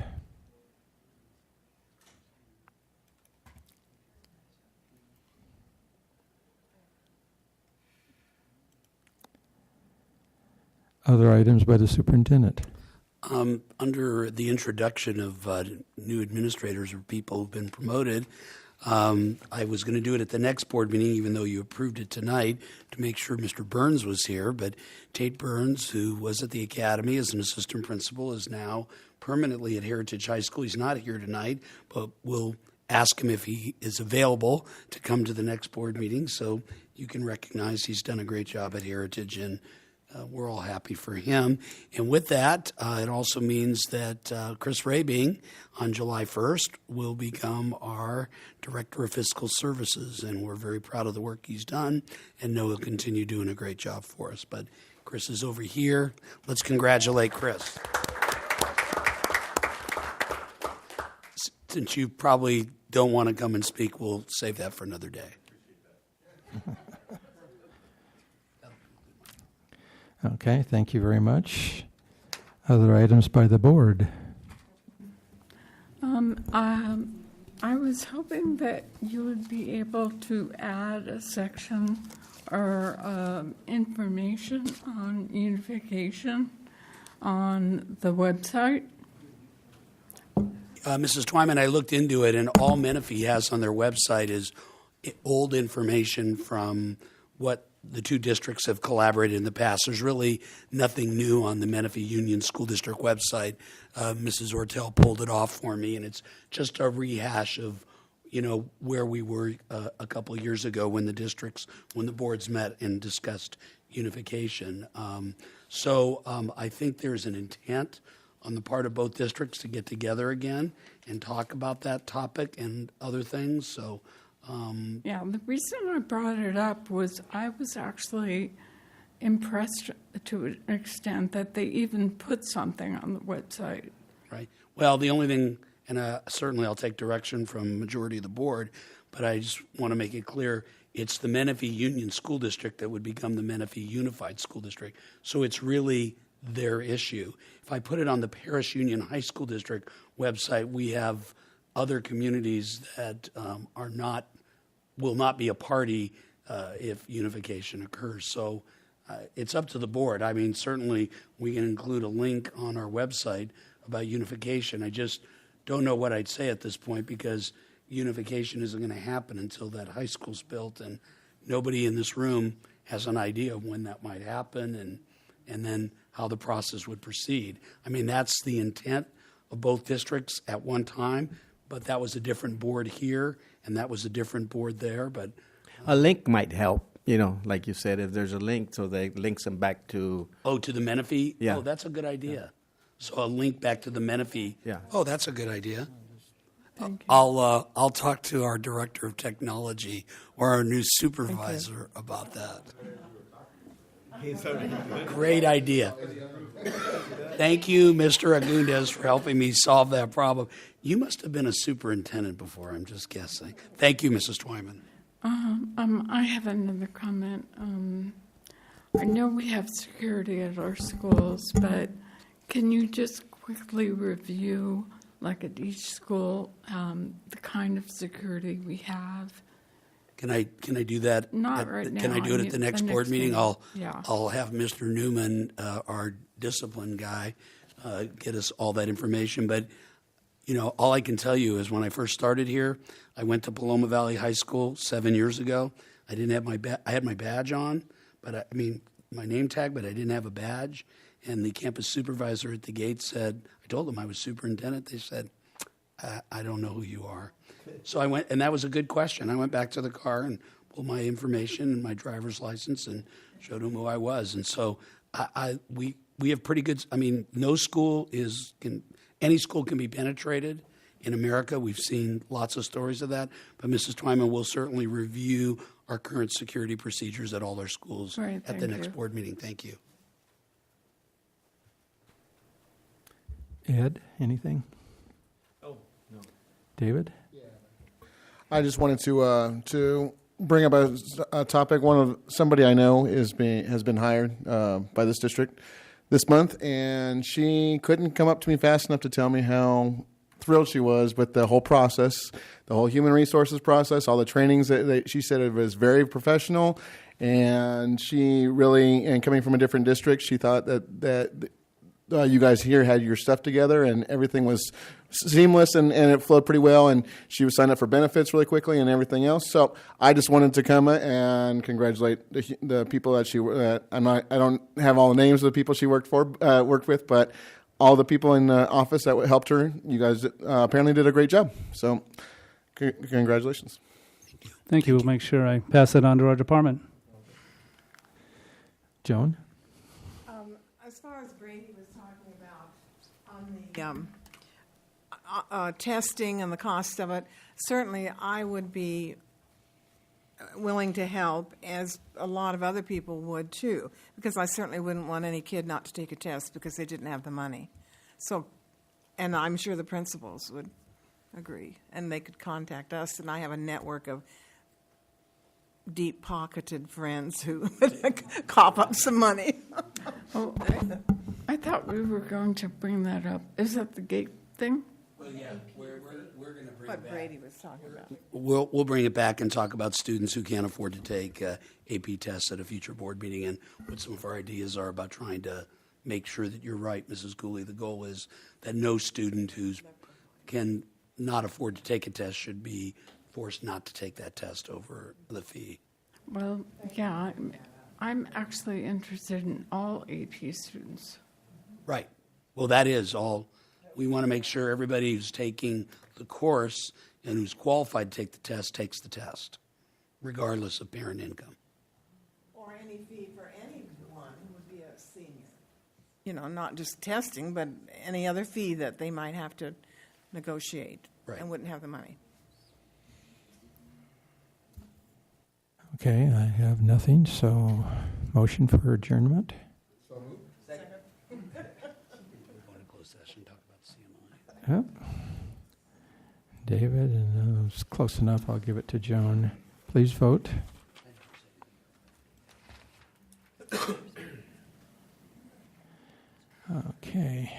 [SPEAKER 10] Other items by the superintendent.
[SPEAKER 3] Under the introduction of new administrators or people who've been promoted, I was going to do it at the next board meeting, even though you approved it tonight, to make sure Mr. Burns was here. But Tate Burns, who was at the academy as an assistant principal, is now permanently at Heritage High School. He's not here tonight, but we'll ask him if he is available to come to the next board meeting. So you can recognize he's done a great job at Heritage, and we're all happy for him. And with that, it also means that Chris Rabing on July 1st will become our Director of Fiscal Services, and we're very proud of the work he's done and know he'll continue doing a great job for us. But Chris is over here. Let's congratulate Chris. Since you probably don't want to come and speak, we'll save that for another day.
[SPEAKER 10] Okay, thank you very much. Other items by the board?
[SPEAKER 14] I was hoping that you would be able to add a section or information on unification on the website.
[SPEAKER 3] Mrs. Twyman, I looked into it, and all Menifee has on their website is old information from what the two districts have collaborated in the past. There's really nothing new on the Menifee Union School District website. Mrs. Ortel pulled it off for me, and it's just a rehash of, where we were a couple of years ago when the boards met and discussed unification. So I think there's an intent on the part of both districts to get together again and talk about that topic and other things. So.
[SPEAKER 14] Yeah, the reason I brought it up was I was actually impressed to an extent that they even put something on the website.
[SPEAKER 3] Right. Well, the only thing, and certainly I'll take direction from majority of the board, but I just want to make it clear, it's the Menifee Union School District that would become the Menifee Unified School District. So it's really their issue. If I put it on the Paris Union High School District website, we have other communities that will not be a party if unification occurs. So it's up to the board. I mean, certainly we can include a link on our website about unification. I just don't know what I'd say at this point because unification isn't going to happen until that high school's built, and nobody in this room has an idea of when that might happen and then how the process would proceed. I mean, that's the intent of both districts at one time, but that was a different board here, and that was a different board there. But
[SPEAKER 22] a link might help, like you said, if there's a link, so they links them back to.
[SPEAKER 3] Oh, to the Menifee?
[SPEAKER 22] Yeah.
[SPEAKER 3] Oh, that's a good idea. Yeah. So a link back to the Menifee.
[SPEAKER 22] Yeah.
[SPEAKER 3] Oh, that's a good idea. I'll talk to our director of technology or our new supervisor about that. Great idea. Thank you, Mr. Agundes, for helping me solve that problem. You must have been a superintendent before, I'm just guessing. Thank you, Mrs. Twyman.
[SPEAKER 14] I have another comment. I know we have security at our schools, but can you just quickly review, like at each school, the kind of security we have?
[SPEAKER 3] Can I do that?
[SPEAKER 14] Not right now.
[SPEAKER 3] Can I do it at the next board meeting? I'll have Mr. Newman, our discipline guy, get us all that information. But all I can tell you is when I first started here, I went to Paloma Valley High School 7 years ago. I didn't have I had my badge on, but my name tag, but I didn't have a badge. And the campus supervisor at the gate said, I told them I was superintendent. They said, I don't know who you are. So I went, and that was a good question. I went back to the car and pulled my information and my driver's license and showed them who I was. And so we have pretty good. No school any school can be penetrated in America. We've seen lots of stories of that. But Mrs. Twyman will certainly review our current security procedures at all our schools at the next board meeting. Thank you.
[SPEAKER 10] Ed, anything?
[SPEAKER 7] Oh, no.
[SPEAKER 10] David?
[SPEAKER 7] I just wanted to bring up a topic. Somebody I know has been hired by this district this month, and she couldn't come up to me fast enough to tell me how thrilled she was with the whole process, the whole human resources process, all the trainings that she said it was very professional, and she really, and coming from a different district, she thought that you guys here had your stuff together and everything was seamless and it flowed pretty well, and she was signed up for benefits really quickly and everything else. So I just wanted to come and congratulate the people that I don't have all the names of the people she worked with, but all the people in the office that helped her. You guys apparently did a great job. So congratulations.
[SPEAKER 9] Thank you. We'll make sure I pass it on to our department.
[SPEAKER 10] Joan?
[SPEAKER 2] As far as Brady was talking about on the testing and the cost of it, certainly I would be willing to help, as a lot of other people would too, because I certainly wouldn't want any kid not to take a test because they didn't have the money. So, and I'm sure the principals would agree, and they could contact us, and I have a network of deep-pocketed friends who would cough up some money.
[SPEAKER 14] Oh, I thought we were going to bring that up. Is that the gate thing?
[SPEAKER 3] Well, yeah, we're going to bring
[SPEAKER 2] What Brady was talking about.
[SPEAKER 3] We'll bring it back and talk about students who can't afford to take AP tests at a future board meeting, and what some of our ideas are about trying to make sure that you're right, Mrs. Cooley. The goal is that no student who can not afford to take a test should be forced not to take that test over the fee.
[SPEAKER 14] Well, yeah, I'm actually interested in all AP students.
[SPEAKER 3] Right. Well, that is all. We want to make sure everybody who's taking the course and who's qualified to take the test takes the test, regardless of parent income.
[SPEAKER 2] Or any fee for anyone who would be a senior. You know, not just testing, but any other fee that they might have to negotiate and wouldn't have the money.
[SPEAKER 10] Okay, I have nothing, so motion for adjournment.
[SPEAKER 3] So moved. Second. We want to close session, talk about CMI.
[SPEAKER 10] Yep. David, and it's close enough. I'll give it to Joan. Please vote. Okay.